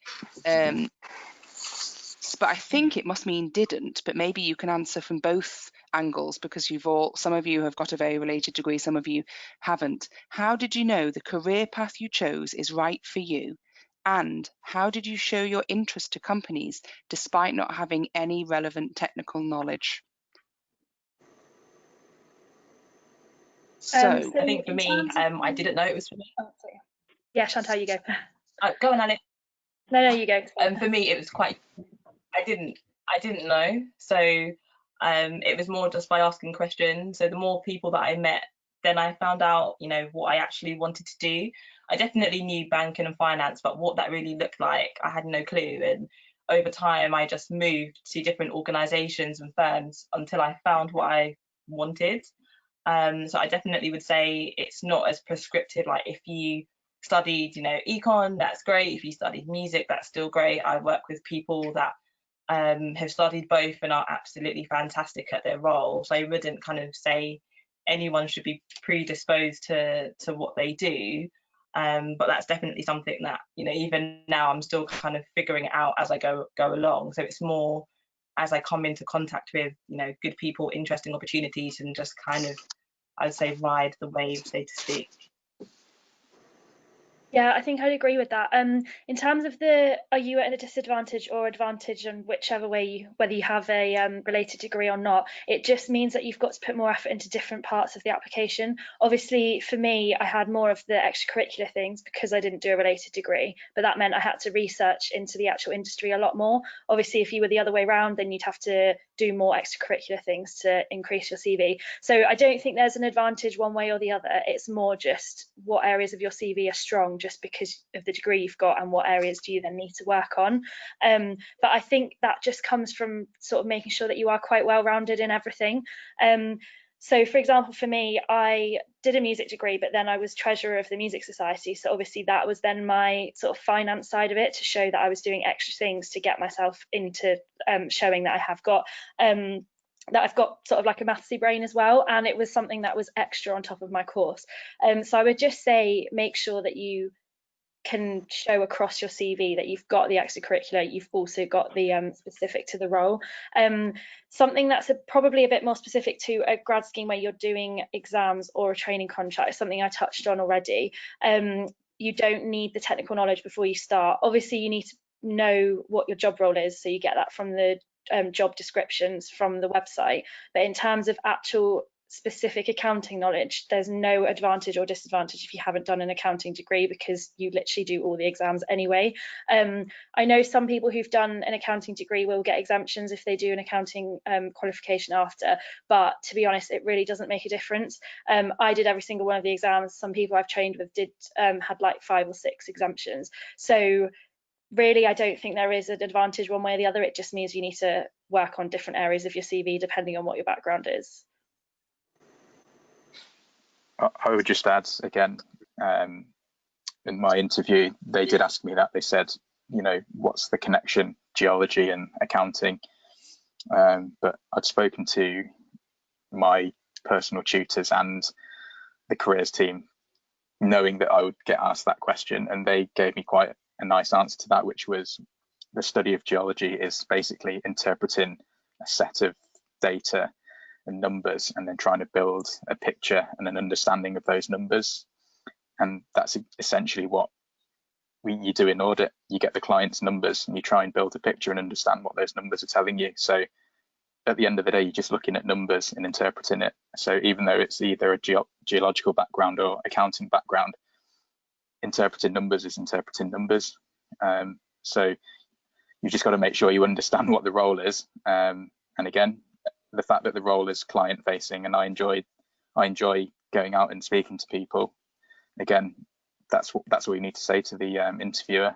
But I think it must mean didn't, but maybe you can answer from both angles because some of you have got a very related degree, some of you haven't. How did you know the career path you chose is right for you? And how did you show your interest to companies despite not having any relevant technical knowledge? So I think for me, I didn't know it was for me. Oh, sorry. Yeah, Chantal, you go. Go on, Alex. No, you go. For me, it was quite. I didn't know. So it was more just by asking questions. So the more people that I met, then I found out, you know, what I actually wanted to do. I definitely knew banking and finance, but what that really looked like, I had no clue. And over time, I just moved to different organizations and firms until I found what I wanted. So I definitely would say it's not as prescriptive. Like if you studied, you know, econ, that's great. If you studied music, that's still great. I work with people that have studied both and are absolutely fantastic at their role. So I wouldn't kind of say anyone should be predisposed to what they do. But that's definitely something that, you know, even now I'm still kind of figuring it out as I go along. So it's more as I come into contact with, you know, good people, interesting opportunities, and just kind of, I'd say, ride the wave, so to speak. Yeah, I think I'd agree with that. In terms of are you at a disadvantage or advantage, and whichever way, whether you have a related degree or not, it just means that you've got to put more effort into different parts of the application. Obviously, for me, I had more of the extracurricular things because I didn't do a related degree, but that meant I had to research into the actual industry a lot more. Obviously, if you were the other way around, then you'd have to do more extracurricular things to increase your CV. So I don't think there's an advantage one way or the other. It's more just what areas of your CV are strong just because of the degree you've got, and what areas do you then need to work on. But I think that just comes from sort of making sure that you are quite well-rounded in everything. So for example, for me, I did a music degree, but then I was treasurer of the Music Society. So obviously that was then my sort of finance side of it, to show that I was doing extra things to get myself into showing that I have got that I've got sort of like a mathsy brain as well, and it was something that was extra on top of my course. So I would just say make sure that you can show across your CV that you've got the extracurricular, you've also got the specific to the role. Something that's probably a bit more specific to a grad scheme where you're doing exams or a training contract, something I touched on already. You don't need the technical knowledge before you start. Obviously, you need to know what your job role is, so you get that from the job descriptions from the website. But in terms of actual specific accounting knowledge, there's no advantage or disadvantage if you haven't done an accounting degree, because you literally do all the exams anyway. I know some people who've done an accounting degree will get exemptions if they do an accounting qualification after, but to be honest, it really doesn't make a difference. I did every single one of the exams. Some people I've trained with did had like 5 or 6 exemptions. So really, I don't think there is an advantage one way or the other. It just means you need to work on different areas of your CV depending on what your background is. I would just add again, in my interview, they did ask me that. They said, you know, what's the connection, geology and accounting? But I'd spoken to my personal tutors and the careers team, knowing that I would get asked that question, and they gave me quite a nice answer to that, which was the study of geology is basically interpreting a set of data and numbers and then trying to build a picture and an understanding of those numbers. And that's essentially what you do in audit. You get the client's numbers and you try and build a picture and understand what those numbers are telling you. So at the end of the day, you're just looking at numbers and interpreting it. So even though it's either a geological background or accounting background, interpreting numbers is interpreting numbers. So you've just got to make sure you understand what the role is. And again, the fact that the role is client facing, and I enjoy going out and speaking to people. Again, that's what you need to say to the interviewer.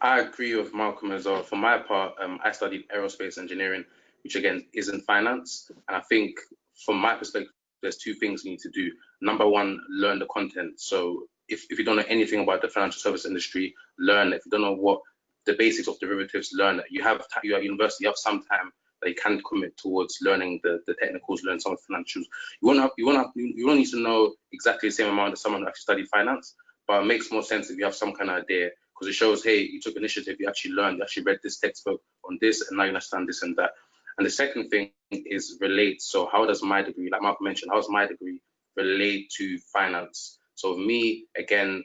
I agree with Malcolm as well. For my part, I studied aerospace engineering, which again isn't finance. And I think from my perspective, there's 2 things you need to do. Number 1, learn the content. So if you don't know anything about the financial service industry, learn it. If you don't know what the basics of derivatives, learn it. You at university, you have some time that you can commit towards learning the technicals, learn some of the financials. You won't need to know exactly the same amount as someone who actually studied finance, but it makes more sense if you have some kind of idea, because it shows, hey, you took initiative, you actually learned, you actually read this textbook on this, and now you understand this and that. And the second thing is relate. So how does my degree, like Mark mentioned, how does my degree relate to finance? So me, again,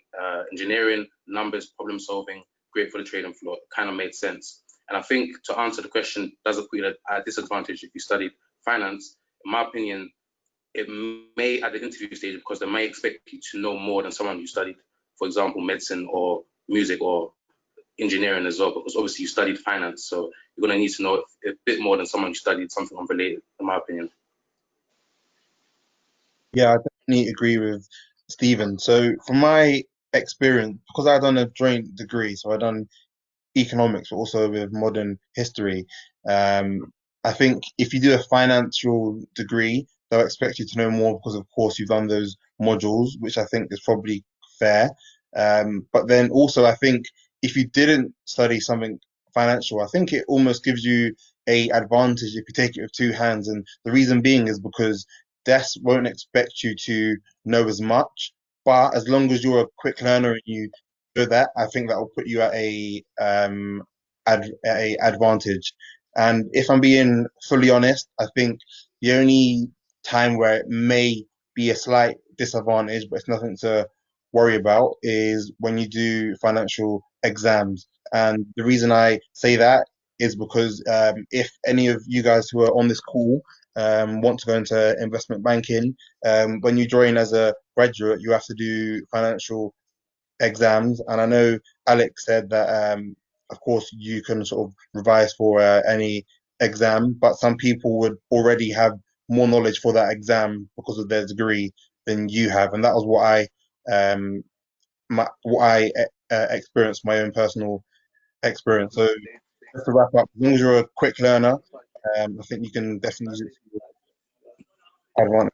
engineering, numbers, problem solving, great for the trading floor, kind of made sense. And I think to answer the question, does it put you at a disadvantage if you studied finance? In my opinion, it may at the interview stage, because they may expect you to know more than someone who studied, for example, medicine or music or engineering as well, because obviously you studied finance. So you're going to need to know a bit more than someone who studied something unrelated, in my opinion. Yeah, I definitely agree with Stephen. So from my experience, because I've done a joint degree, so I've done economics, but also with modern history. I think if you do a financial degree, they'll expect you to know more because, of course, you've done those modules, which I think is probably fair. But then also, I think if you didn't study something financial, I think it almost gives you a advantage if you take it with 2 hands. And the reason being is because DES won't expect you to know as much, but as long as you're a quick learner and you do that, I think that will put you at a advantage. And if I'm being fully honest, I think the only time where it may be a slight disadvantage, but it's nothing to worry about, is when you do financial exams. And the reason I say that is because if any of you guys who are on this call want to go into investment banking, when you join as a graduate, you have to do financial exams. And I know Alex said that, of course, you can sort of revise for any exam, but some people would already have more knowledge for that exam because of their degree than you have, and that was what um, I experienced, my own personal experience. So just to wrap up, as long as you're a quick learner, I think you can definitely use it to your advantage.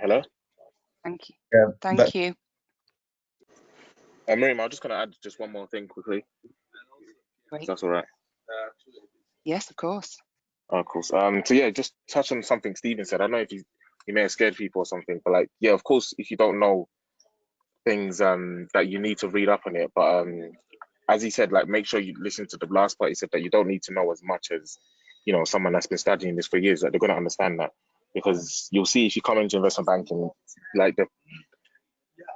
Hello? Thank you. Yeah, Thank you. Miriam, I'm just going to add just one more thing quickly. Great. If that's all right. Yes, of course. Oh, of course. So yeah, just touch on something Stephen said. I don't know if you may have scared people or something, but like, yeah, of course, if you don't know things that you need to read up on it, but as he said, like, make sure you listen to the last part. He said that you don't need to know as much as, you know, someone that's been studying this for years. That they're going to understand that, because you'll see if you come into investment banking, like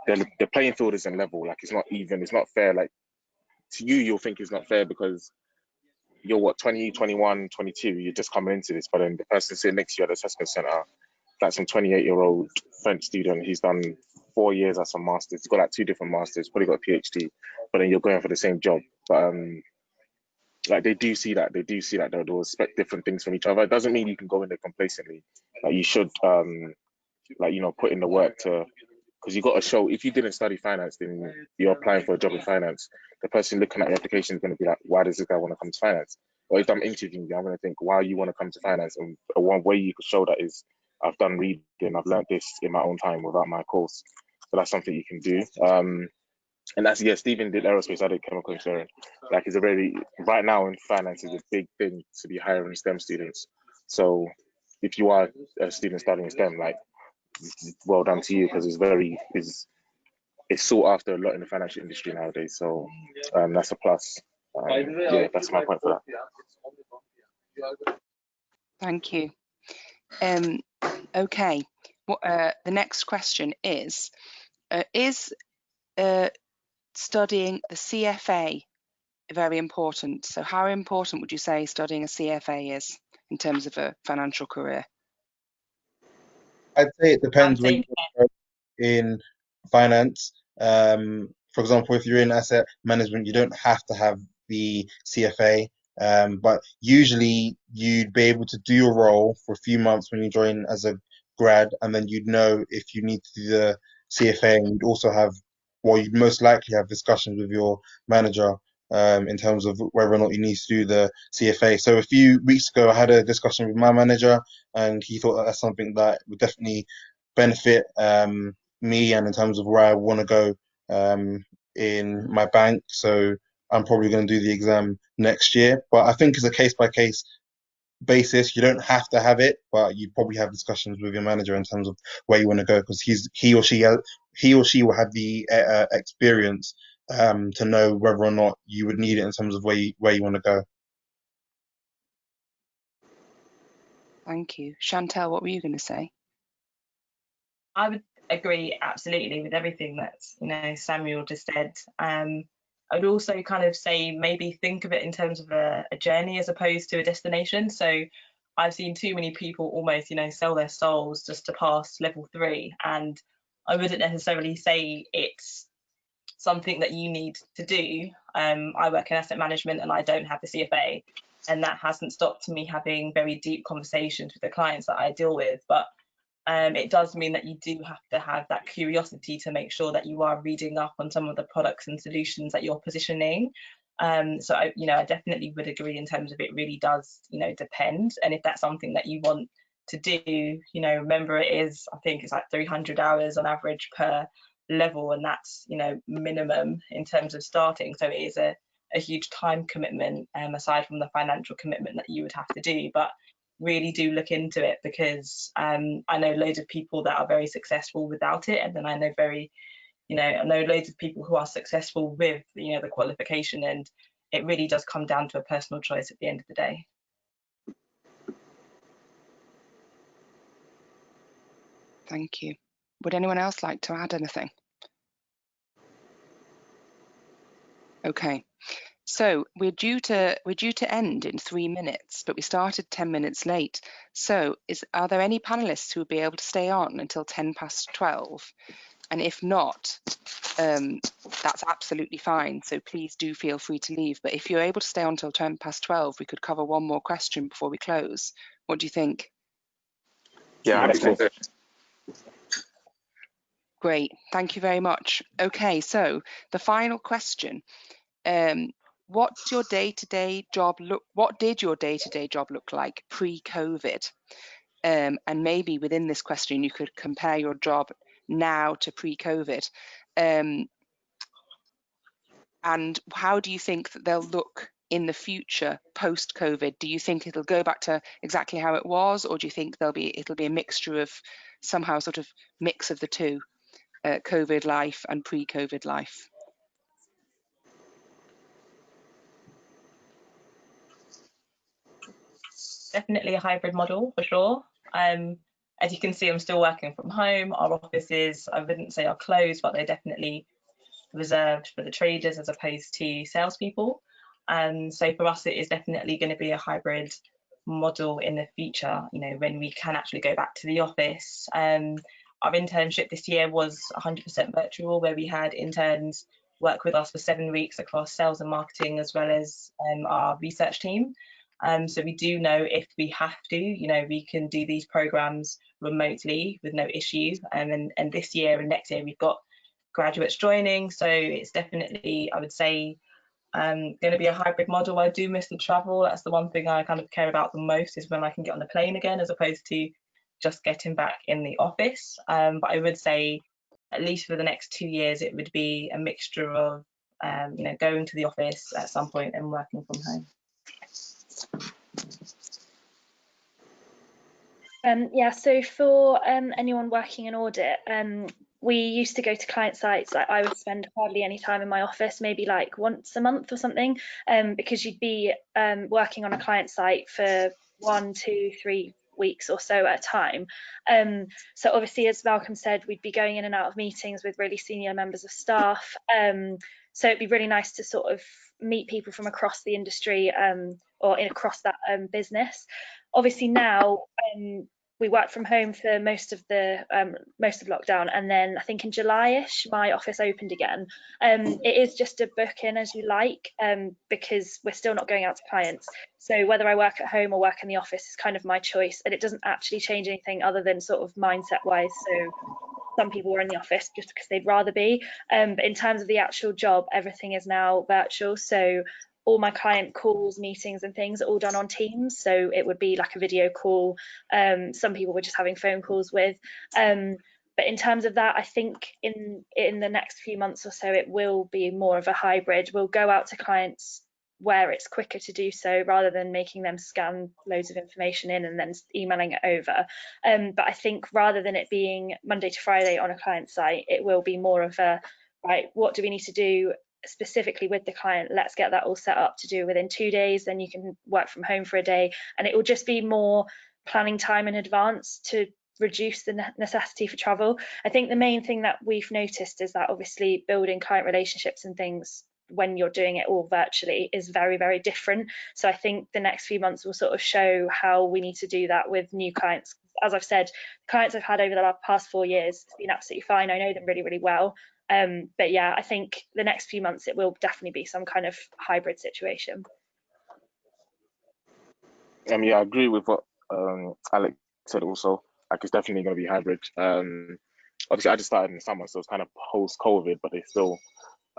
the playing field isn't level. Like, it's not even. It's not fair. Like, to you, you'll think it's not fair because you're what, 20, 21, 22, you're just coming into this, but then the person sitting next to you at the assessment center, like some 28-year-old French student, he's done 4 years as a master's, he's got like 2 different masters, probably got a PhD, but then you're going for the same job. But like, they do see that they'll expect different things from each other. It doesn't mean you can go in there complacently. Like, you should like, you know, put in the work to, because you got to show, if you didn't study finance, then you're applying for a job in finance. The person looking at your application is going to be like, why does this guy want to come to finance? Or if I'm interviewing you, I'm going to think, why you want to come to finance? And one way you could show that is, I've done reading, I've learned this in my own time without my course. So that's something you can do. And that's, yeah, Stephen did aerospace, I did chemical engineering. Like, it's a very, right now in finance is a big thing to be hiring STEM students. So if you are a student studying STEM, like, well done to you, because it's sought after a lot in the financial industry nowadays. So that's a plus. Yeah, that's my point for that. Thank you. Okay. The next question is studying the CFA very important? So how important would you say studying a CFA is in terms of a financial career? I'd say it depends where you go in finance. For example, if you're in asset management, you don't have to have the CFA, but usually you'd be able to do your role for a few months when you join as a grad, and then you'd know if you need to do the CFA, and you'd also have, well, you'd most likely have discussions with your manager in terms of whether or not you need to do the CFA. So a few weeks ago, I had a discussion with my manager, and he thought that that's something that would definitely benefit me, and in terms of where I want to go in my bank. So I'm probably going to do the exam next year. But I think it's a case by case basis. You don't have to have it, but you probably have discussions with your manager in terms of where you want to go, because he or she will have the experience to know whether or not you would need it in terms of where you want to go. Thank you. Chantal, what were you going to say? I would agree absolutely with everything that, you know, Samuel just said. I'd also kind of say maybe think of it in terms of a journey as opposed to a destination. So I've seen too many people almost, you know, sell their souls just to pass level 3, and I wouldn't necessarily say it's something that you need to do. I work in asset management and I don't have the CFA, and that hasn't stopped me having very deep conversations with the clients that I deal with. But it does mean that you do have to have that curiosity to make sure that you are reading up on some of the products and solutions that you're positioning. So I definitely would agree in terms of it really does, you know, depend. And if that's something that you want to do, you know, remember I think it's like 300 hours on average per level, and that's, you know, minimum in terms of starting. So it is a huge time commitment, aside from the financial commitment that you would have to do. But really do look into it, because I know loads of people that are very successful without it, and then I know loads of people who are successful with, you know, the qualification, and it really does come down to a personal choice at the end of the day. Thank you. Would anyone else like to add anything? Okay. So we're due to end in 3 minutes, but we started 10 minutes late. So are there any panelists who would be able to stay on until 12:10? And if not, that's absolutely fine. So please do feel free to leave. But if you're able to stay on until 12:10, we could cover one more question before we close. What do you think? Yeah, I think so. Great, thank you very much. Okay, so the final question. What did your day-to-day job look like pre-COVID? And maybe within this question, you could compare your job now to pre-COVID. And how do you think that they'll look in the future post-COVID? Do you think it'll go back to exactly how it was, or do you think it'll be a mixture of somehow sort of mix of the two, COVID life and pre-COVID life? Definitely a hybrid model for sure. As you can see, I'm still working from home. Our offices, I wouldn't say are closed, but they're definitely reserved for the traders as opposed to salespeople. So for us, it is definitely going to be a hybrid model in the future, you know, when we can actually go back to the office. Our internship this year was 100% virtual, where we had interns work with us for 7 weeks across sales and marketing, as well as our research team. So we do know if we have to, you know, we can do these programs remotely with no issues. And this year and next year, we've got graduates joining. So it's definitely, I would say, going to be a hybrid model. I do miss the travel. That's the one thing I kind of care about the most, is when I can get on the plane again, as opposed to just getting back in the office. But I would say, at least for the next 2 years, it would be a mixture of, you know, going to the office at some point and working from home. Yeah, so for anyone working in audit, we used to go to client sites. I would spend hardly any time in my office, maybe like once a month or something, because you'd be working on a client site for 1, 2, 3 weeks or so at a time. So obviously, as Malcolm said, we'd be going in and out of meetings with really senior members of staff. So it'd be really nice to sort of meet people from across the industry, or across that business. Obviously now we worked from home for most of lockdown, and then I think in July-ish my office opened again. It is just a book in as you like, because we're still not going out to clients. So whether I work at home or work in the office is kind of my choice, and it doesn't actually change anything other than sort of mindset wise. So some people are in the office just because they'd rather be, but in terms of the actual job, everything is now virtual. So all my client calls, meetings and things are all done on Teams. So it would be like a video call. Some people were just having phone calls with. But in terms of that, I think in the next few months or so, it will be more of a hybrid. We'll go out to clients where it's quicker to do so, rather than making them scan loads of information in and then emailing it over. But I think rather than it being Monday to Friday on a client site, it will be more of a, right, what do we need to do specifically with the client? Let's get that all set up to do within 2 days, then you can work from home for a day, and it will just be more planning time in advance to reduce the necessity for travel. I think the main thing that we've noticed is that obviously building client relationships and things when you're doing it all virtually is very, very different. So I think the next few months will sort of show how we need to do that with new clients. As I've said, clients I've had over the past 4 years, it's been absolutely fine. I know them really, really well. But yeah, I think the next few months it will definitely be some kind of hybrid situation. Yeah, I agree with what Alex said also. Like, it's definitely going to be hybrid. Obviously, I just started in the summer, so it's kind of post-COVID, but they still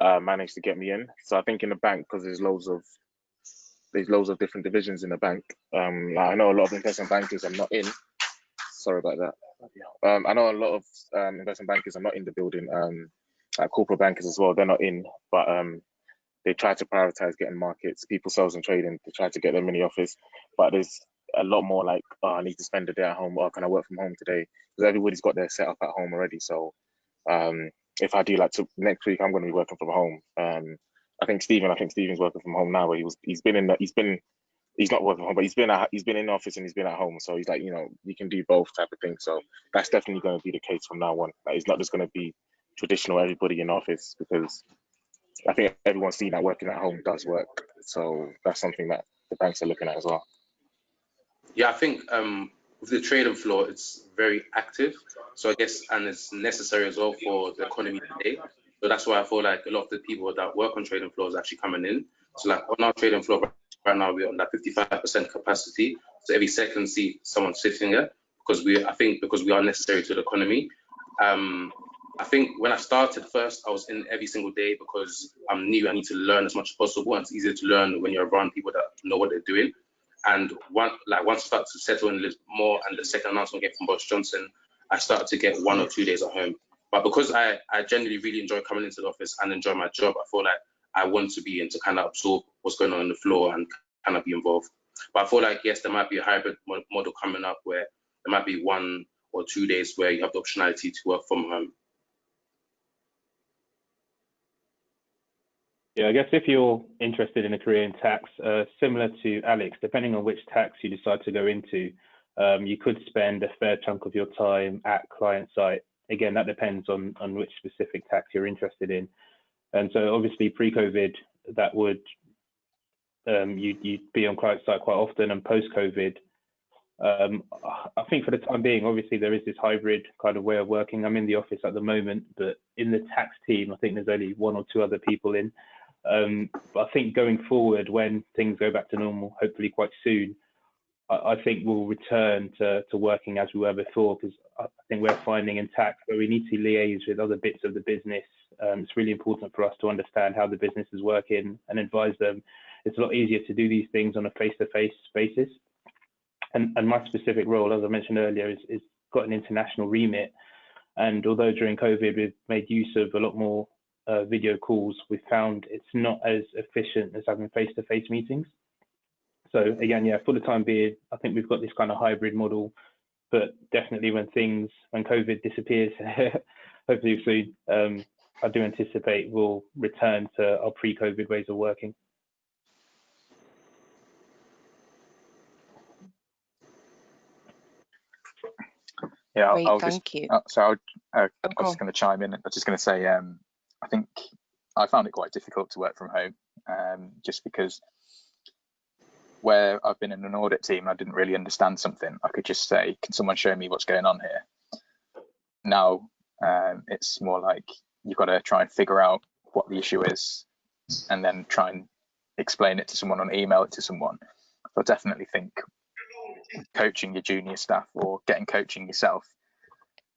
managed to get me in. So I think in the bank, because there's loads of different divisions in the bank. Like, I know a lot of investment bankers are not in. Sorry about that. I know a lot of investment bankers are not in the building. Like corporate bankers as well, they're not in, but they try to prioritize getting markets, people, sales and trading. They try to get them in the office, but there's a lot more like, oh, I need to spend the day at home, or can I work from home today? Because everybody's got their setup at home already. So if I do like to next week, I'm going to be working from home. I think Stephen's working from home now, where he's not working from home, but he's been in the office and he's been at home. So he's like, you know, you can do both type of thing. So that's definitely going to be the case from now on. Like, it's not just going to be traditional everybody in office, because I think everyone's seen that working at home does work. So that's something that the banks are looking at as well. Yeah, I think with the trading floor, it's very active. So I guess, and it's necessary as well for the economy today. So that's why I feel like a lot of the people that work on trading floors are actually coming in. So like on our trading floor right now, we're on that 55% capacity. So every second see someone sitting there, because we are necessary to the economy. I think when I started first, I was in every single day because I'm new. I need to learn as much as possible, and it's easier to learn when you're around people that know what they're doing. And once I start to settle in a little more, and the second announcement came from Boris Johnson, I started to get 1 or 2 days at home. But because I generally really enjoy coming into the office and enjoy my job, I feel like I want to be in to kind of absorb what's going on the floor and kind of be involved. But I feel like, yes, there might be a hybrid model coming up where there might be 1 or 2 days where you have the optionality to work from home. Yeah, I guess if you're interested in a career in tax, similar to Alex, depending on which tax you decide to go into, you could spend a fair chunk of your time at client site. Again, that depends on which specific tax you're interested in. And so obviously pre-COVID, that would, you'd be on client site quite often, and post-COVID, I think for the time being, obviously there is this hybrid kind of way of working. I'm in the office at the moment, but in the tax team, I think there's only 1 or 2 other people in. But I think going forward, when things go back to normal, hopefully quite soon, I think we'll return to working as we were before, because I think we're finding in tax where we need to liaise with other bits of the business. It's really important for us to understand how the business is working and advise them. It's a lot easier to do these things on a face-to-face basis. And my specific role, as I mentioned earlier, is got an international remit. And although during COVID we've made use of a lot more video calls, we found it's not as efficient as having face-to-face meetings. So again, yeah, for the time being, I think we've got this kind of hybrid model, but definitely when COVID disappears, hopefully soon, I do anticipate we'll return to our pre-COVID ways of working. Yeah, Great, thank you. So I was just going to chime in. I was just going to say, I think I found it quite difficult to work from home, just because where I've been in an audit team and I didn't really understand something, I could just say, can someone show me what's going on here? Now it's more like you've got to try and figure out what the issue is and then try and explain it to someone or email it to someone. So I definitely think coaching your junior staff or getting coaching yourself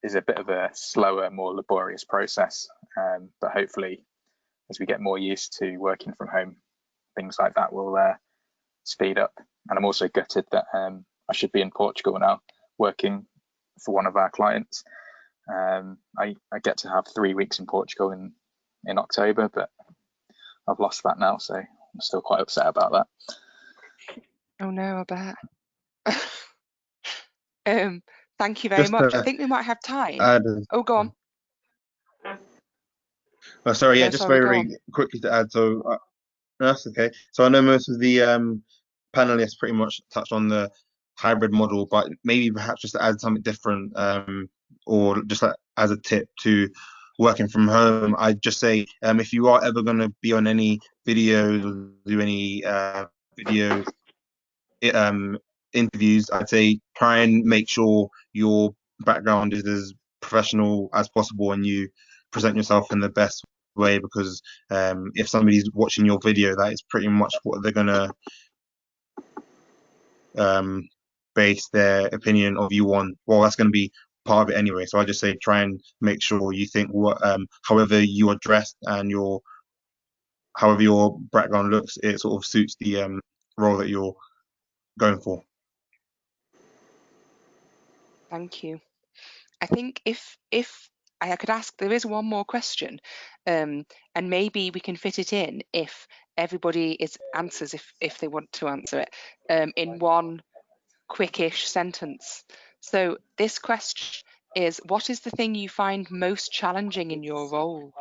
is a bit of a slower, more laborious process. But hopefully, as we get more used to working from home, things like that will speed up. And I'm also gutted that I should be in Portugal now working for one of our clients. I get to have 3 weeks in Portugal in October, but I've lost that now, so I'm still quite upset about that. Oh no, I bet. Thank you very much. I think we might have time. Oh, go on. Oh, sorry, yeah, No, just sorry, very quickly to add. So that's okay. So I know most of the panelists pretty much touched on the hybrid model, but maybe perhaps just to add something different, or just like as a tip to working from home, I'd just say if you are ever going to be on any videos or do any videos, interviews, I'd say try and make sure your background is as professional as possible and you present yourself in the best way, because if somebody's watching your video, that is pretty much what they're gonna base their opinion of you on. Well, that's going to be part of it anyway. So I just say try and make sure you think what however you are dressed and however your background looks, it sort of suits the role that you're going for. Thank you. I think if I could ask, there is one more question, and maybe we can fit it in if everybody answers if they want to answer it in one quickish sentence. So this question is, what is the thing you find most challenging in your role?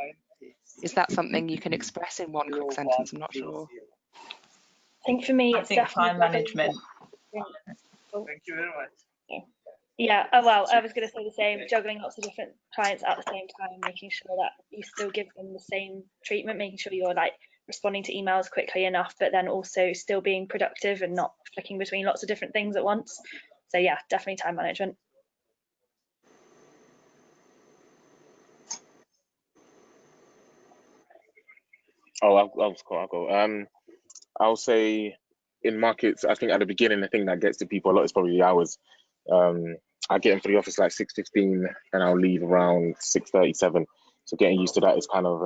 Is that something you can express in one quick sentence? I'm not sure. I think for me, it's definitely time management. Thank you very much. Yeah, well, I was going to say the same, juggling lots of different clients at the same time, making sure that you still give them the same treatment, making sure you're like responding to emails quickly enough, but then also still being productive and not flicking between lots of different things at once. So yeah, definitely time management. Oh, I'll go. I'll say in markets, I think at the beginning, the thing that gets to people a lot is probably the hours. I get into the office like 6:15 and I'll leave around 6:37. So getting used to that is kind of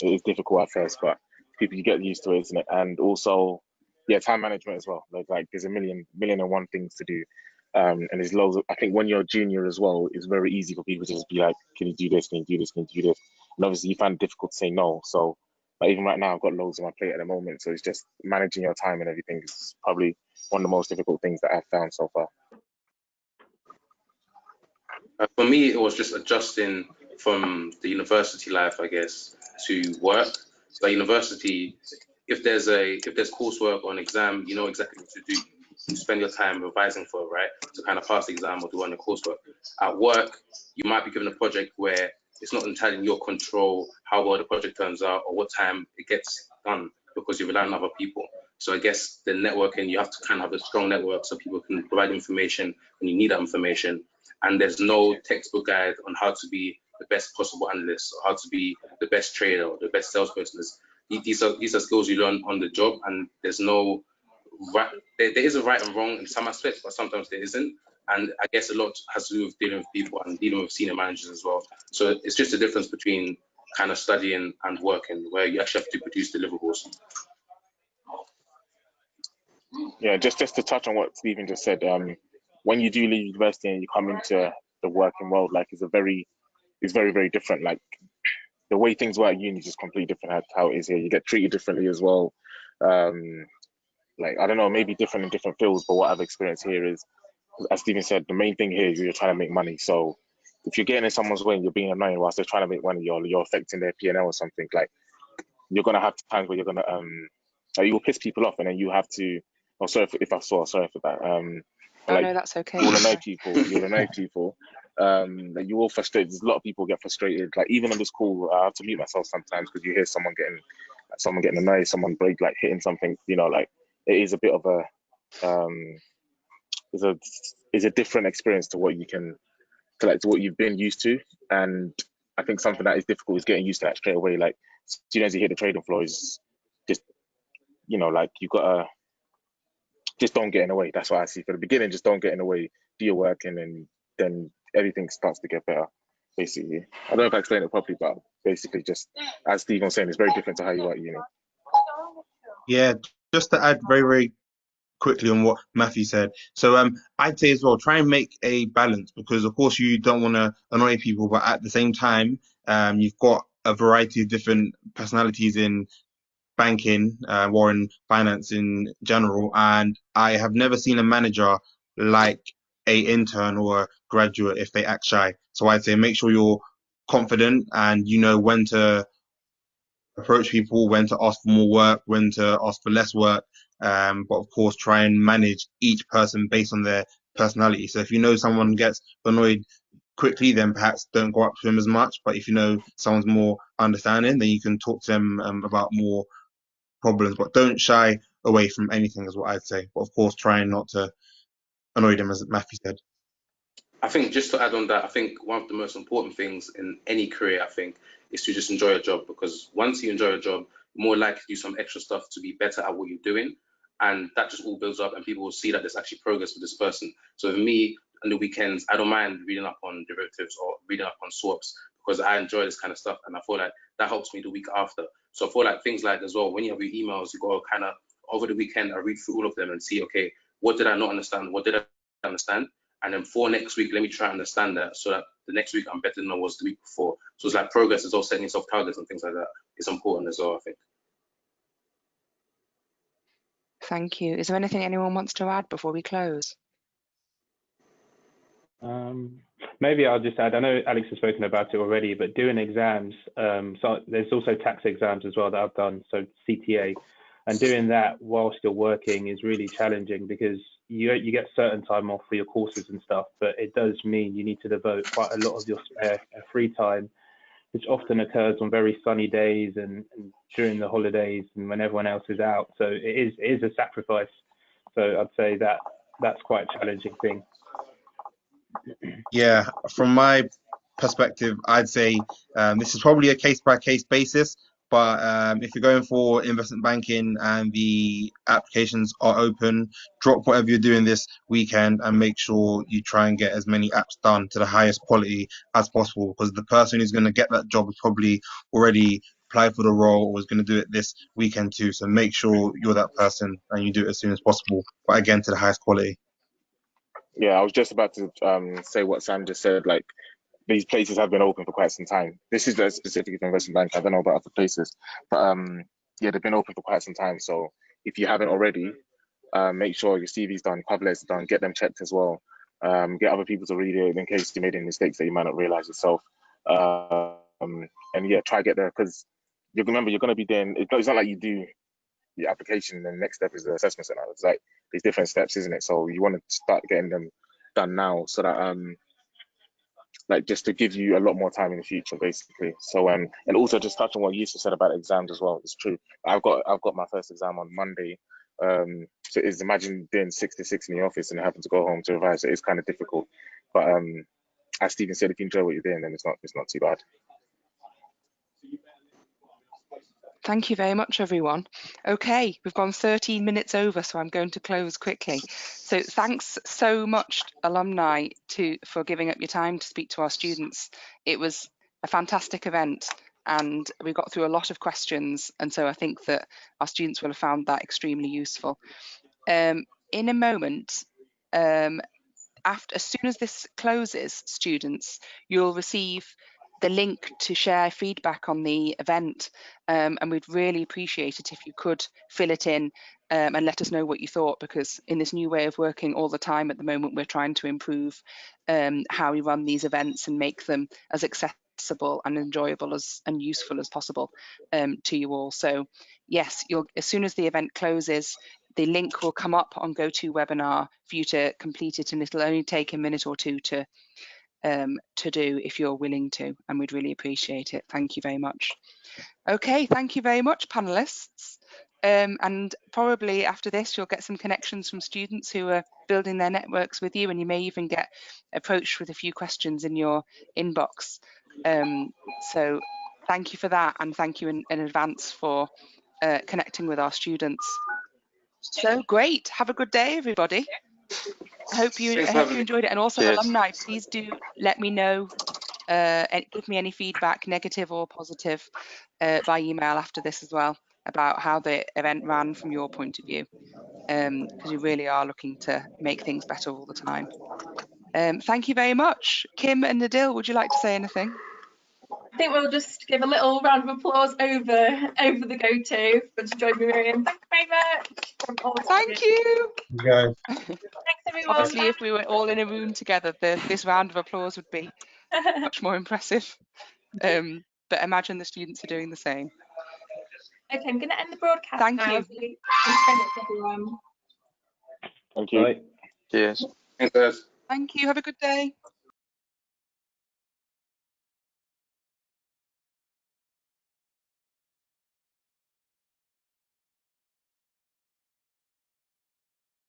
it is difficult at first, but people, you get used to it, isn't it? And also, yeah, time management as well. Like there's a million and one things to do. And there's loads of, I think when you're a junior as well, it's very easy for people to just be like, can you do this? Can you do this? Can you do this? And obviously you find it difficult to say no. So Like even right now, I've got loads on my plate at the moment, so it's just managing your time and everything is probably one of the most difficult things that I've found so far. For me, it was just adjusting from the university life, I guess, to work. So university, if there's coursework or an exam, you know exactly what to do. You spend your time revising for it, right? To kind of pass the exam or do on the coursework. At work, you might be given a project where it's not entirely in your control how well the project turns out or what time it gets done because you rely on other people. So I guess the networking, you have to kind of have a strong network so people can provide information when you need that information. And there's no textbook guide on how to be the best possible analyst or how to be the best trader or the best salesperson. These are skills you learn on the job, and there's no right. There is a right and wrong in some aspects, but sometimes there isn't. And I guess a lot has to do with dealing with people and dealing with senior managers as well. So it's just a difference between kind of studying and working, where you actually have to produce deliverables. Yeah, just to touch on what Stephen just said, when you do leave university and you come into the working world, like it's very, very different. Like the way things work at uni is just completely different how it is here. You get treated differently as well. Like I don't know, maybe different in different fields, but what I've experienced here is, as Stephen said, the main thing here is you're trying to make money. So if you're getting in someone's way and you're being annoying whilst they're trying to make money, you're affecting their P&L or something. Like you're gonna have times where you're gonna you will piss people off, and then you have to. Oh, sorry if I saw. Sorry for that. Oh, like no, that's okay. you'll annoy people. You'll annoy people. Like you will frustrate. There's a lot of people get frustrated. Like even on this call, I have to mute myself sometimes because you hear someone getting annoyed, someone hitting something. You know, like it is a bit of a is a different experience to what to what you've been used to. And I think something that is difficult is getting used to that straight away. Like as soon as you hit the trading floor, is just like you gotta just don't get in the way. That's what I see for the beginning. Just don't get in the way. Do your work, and then everything starts to get better. Basically, I don't know if I explained it properly, but basically, just as Steve was saying, it's very different to how you are at uni. Yeah, just to add very quickly on what Matthew said. So I'd say as well, try and make a balance, because of course you don't want to annoy people, but at the same time, you've got a variety of different personalities in banking or in finance in general, and I have never seen a manager like a intern or a graduate if they act shy. So I'd say make sure you're confident and you know when to approach people, when to ask for more work, when to ask for less work. But of course, try and manage each person based on their personality. So if you know someone gets annoyed quickly, then perhaps don't go up to them as much. But if you know someone's more understanding, then you can talk to them about more problems. But don't shy away from anything, is what I'd say. But of course, trying not to annoy them, as Matthew said. I think just to add on that, I think one of the most important things in any career, I think, is to just enjoy a job, because once you enjoy a job, you're more likely to do some extra stuff to be better at what you're doing. And that just all builds up and people will see that there's actually progress with this person. So for me, on the weekends, I don't mind reading up on derivatives or reading up on swaps because I enjoy this kind of stuff. And I feel like that helps me the week after. So I feel like things like as well, when you have your emails, you go kind of over the weekend, I read through all of them and see, okay, what did I not understand? What did I understand? And then for next week, let me try and understand that so that the next week I'm better than I was the week before. So it's like progress is all setting yourself targets and things like that. It's important as well, I think. Thank you. Is there anything anyone wants to add before we close? Maybe I'll just add, I know Alex has spoken about it already, but doing exams, so there's also tax exams as well that I've done, so CTA, and doing that while still working is really challenging because you get certain time off for your courses and stuff, but it does mean you need to devote quite a lot of your spare free time, which often occurs on very sunny days and during the holidays and when everyone else is out. So it is a sacrifice. So I'd say that's quite a challenging thing. Yeah, from my perspective, I'd say this is probably a case-by-case basis. But if you're going for investment banking and the applications are open, drop whatever you're doing this weekend and make sure you try and get as many apps done to the highest quality as possible, because the person who's going to get that job has probably already applied for the role or is going to do it this weekend too. So make sure you're that person and you do it as soon as possible, but again, to the highest quality. Yeah, I was just about to say what Sam just said. Like these places have been open for quite some time. This is the specific investment bank. I don't know about other places, but yeah, they've been open for quite some time. So if you haven't already, make sure your CV's done, cover letter's done, get them checked as well. Get other people to read it in case you made any mistakes that you might not realize yourself. And yeah, try to get there, because you remember you're going to be doing. It's not like you do the application and the next step is the assessment center. It's like these different steps, isn't it? So you want to start getting them done now, so that like just to give you a lot more time in the future, basically. So and also just touch on what Yusuf said about exams as well. It's true. I've got my first exam on Monday. So it's, imagine doing 6 to 6 in the office and having to go home to revise. So it's kind of difficult. But as Stephen said, if you enjoy what you're doing, then it's not too bad. Thank you very much, everyone. Okay, we've gone 13 minutes over, so I'm going to close quickly. So thanks so much, alumni, for giving up your time to speak to our students. It was a fantastic event, and we got through a lot of questions, and so I think that our students will have found that extremely useful. In a moment, as soon as this closes, students, you'll receive the link to share feedback on the event, and we'd really appreciate it if you could fill it in and let us know what you thought, because in this new way of working all the time at the moment, we're trying to improve how we run these events and make them as accessible and enjoyable and useful as possible to you all. So yes, as soon as the event closes, the link will come up on GoToWebinar for you to complete it, and it'll only take a minute or two to do if you're willing to, and we'd really appreciate it. Thank you very much. Okay, thank you very much, panelists. And probably after this, you'll get some connections from students who are building their networks with you, and you may even get approached with a few questions in your inbox. So thank you for that, and thank you in advance for connecting with our students. So great. Have a good day, everybody. I hope you enjoyed it. And also, Cheers. alumni, please do let me know, and give me any feedback, negative or positive, by email after this as well, about how the event ran from your point of view, because we really are looking to make things better all the time. Thank you very much. Kim and Nadil, would you like to say anything? I think we'll just give a little round of applause over the go-to for joining me, Miriam. Thank you very much. Thank you. Guys. Thanks, everyone. Obviously, if we were all in a room together, this round of applause would be much more impressive. But imagine the students are doing the same. Okay, I'm going to end the broadcast Thank now. you. So thanks very much, everyone. Thank you. Bye. Cheers. Thanks, guys. Thank you. Have a good day.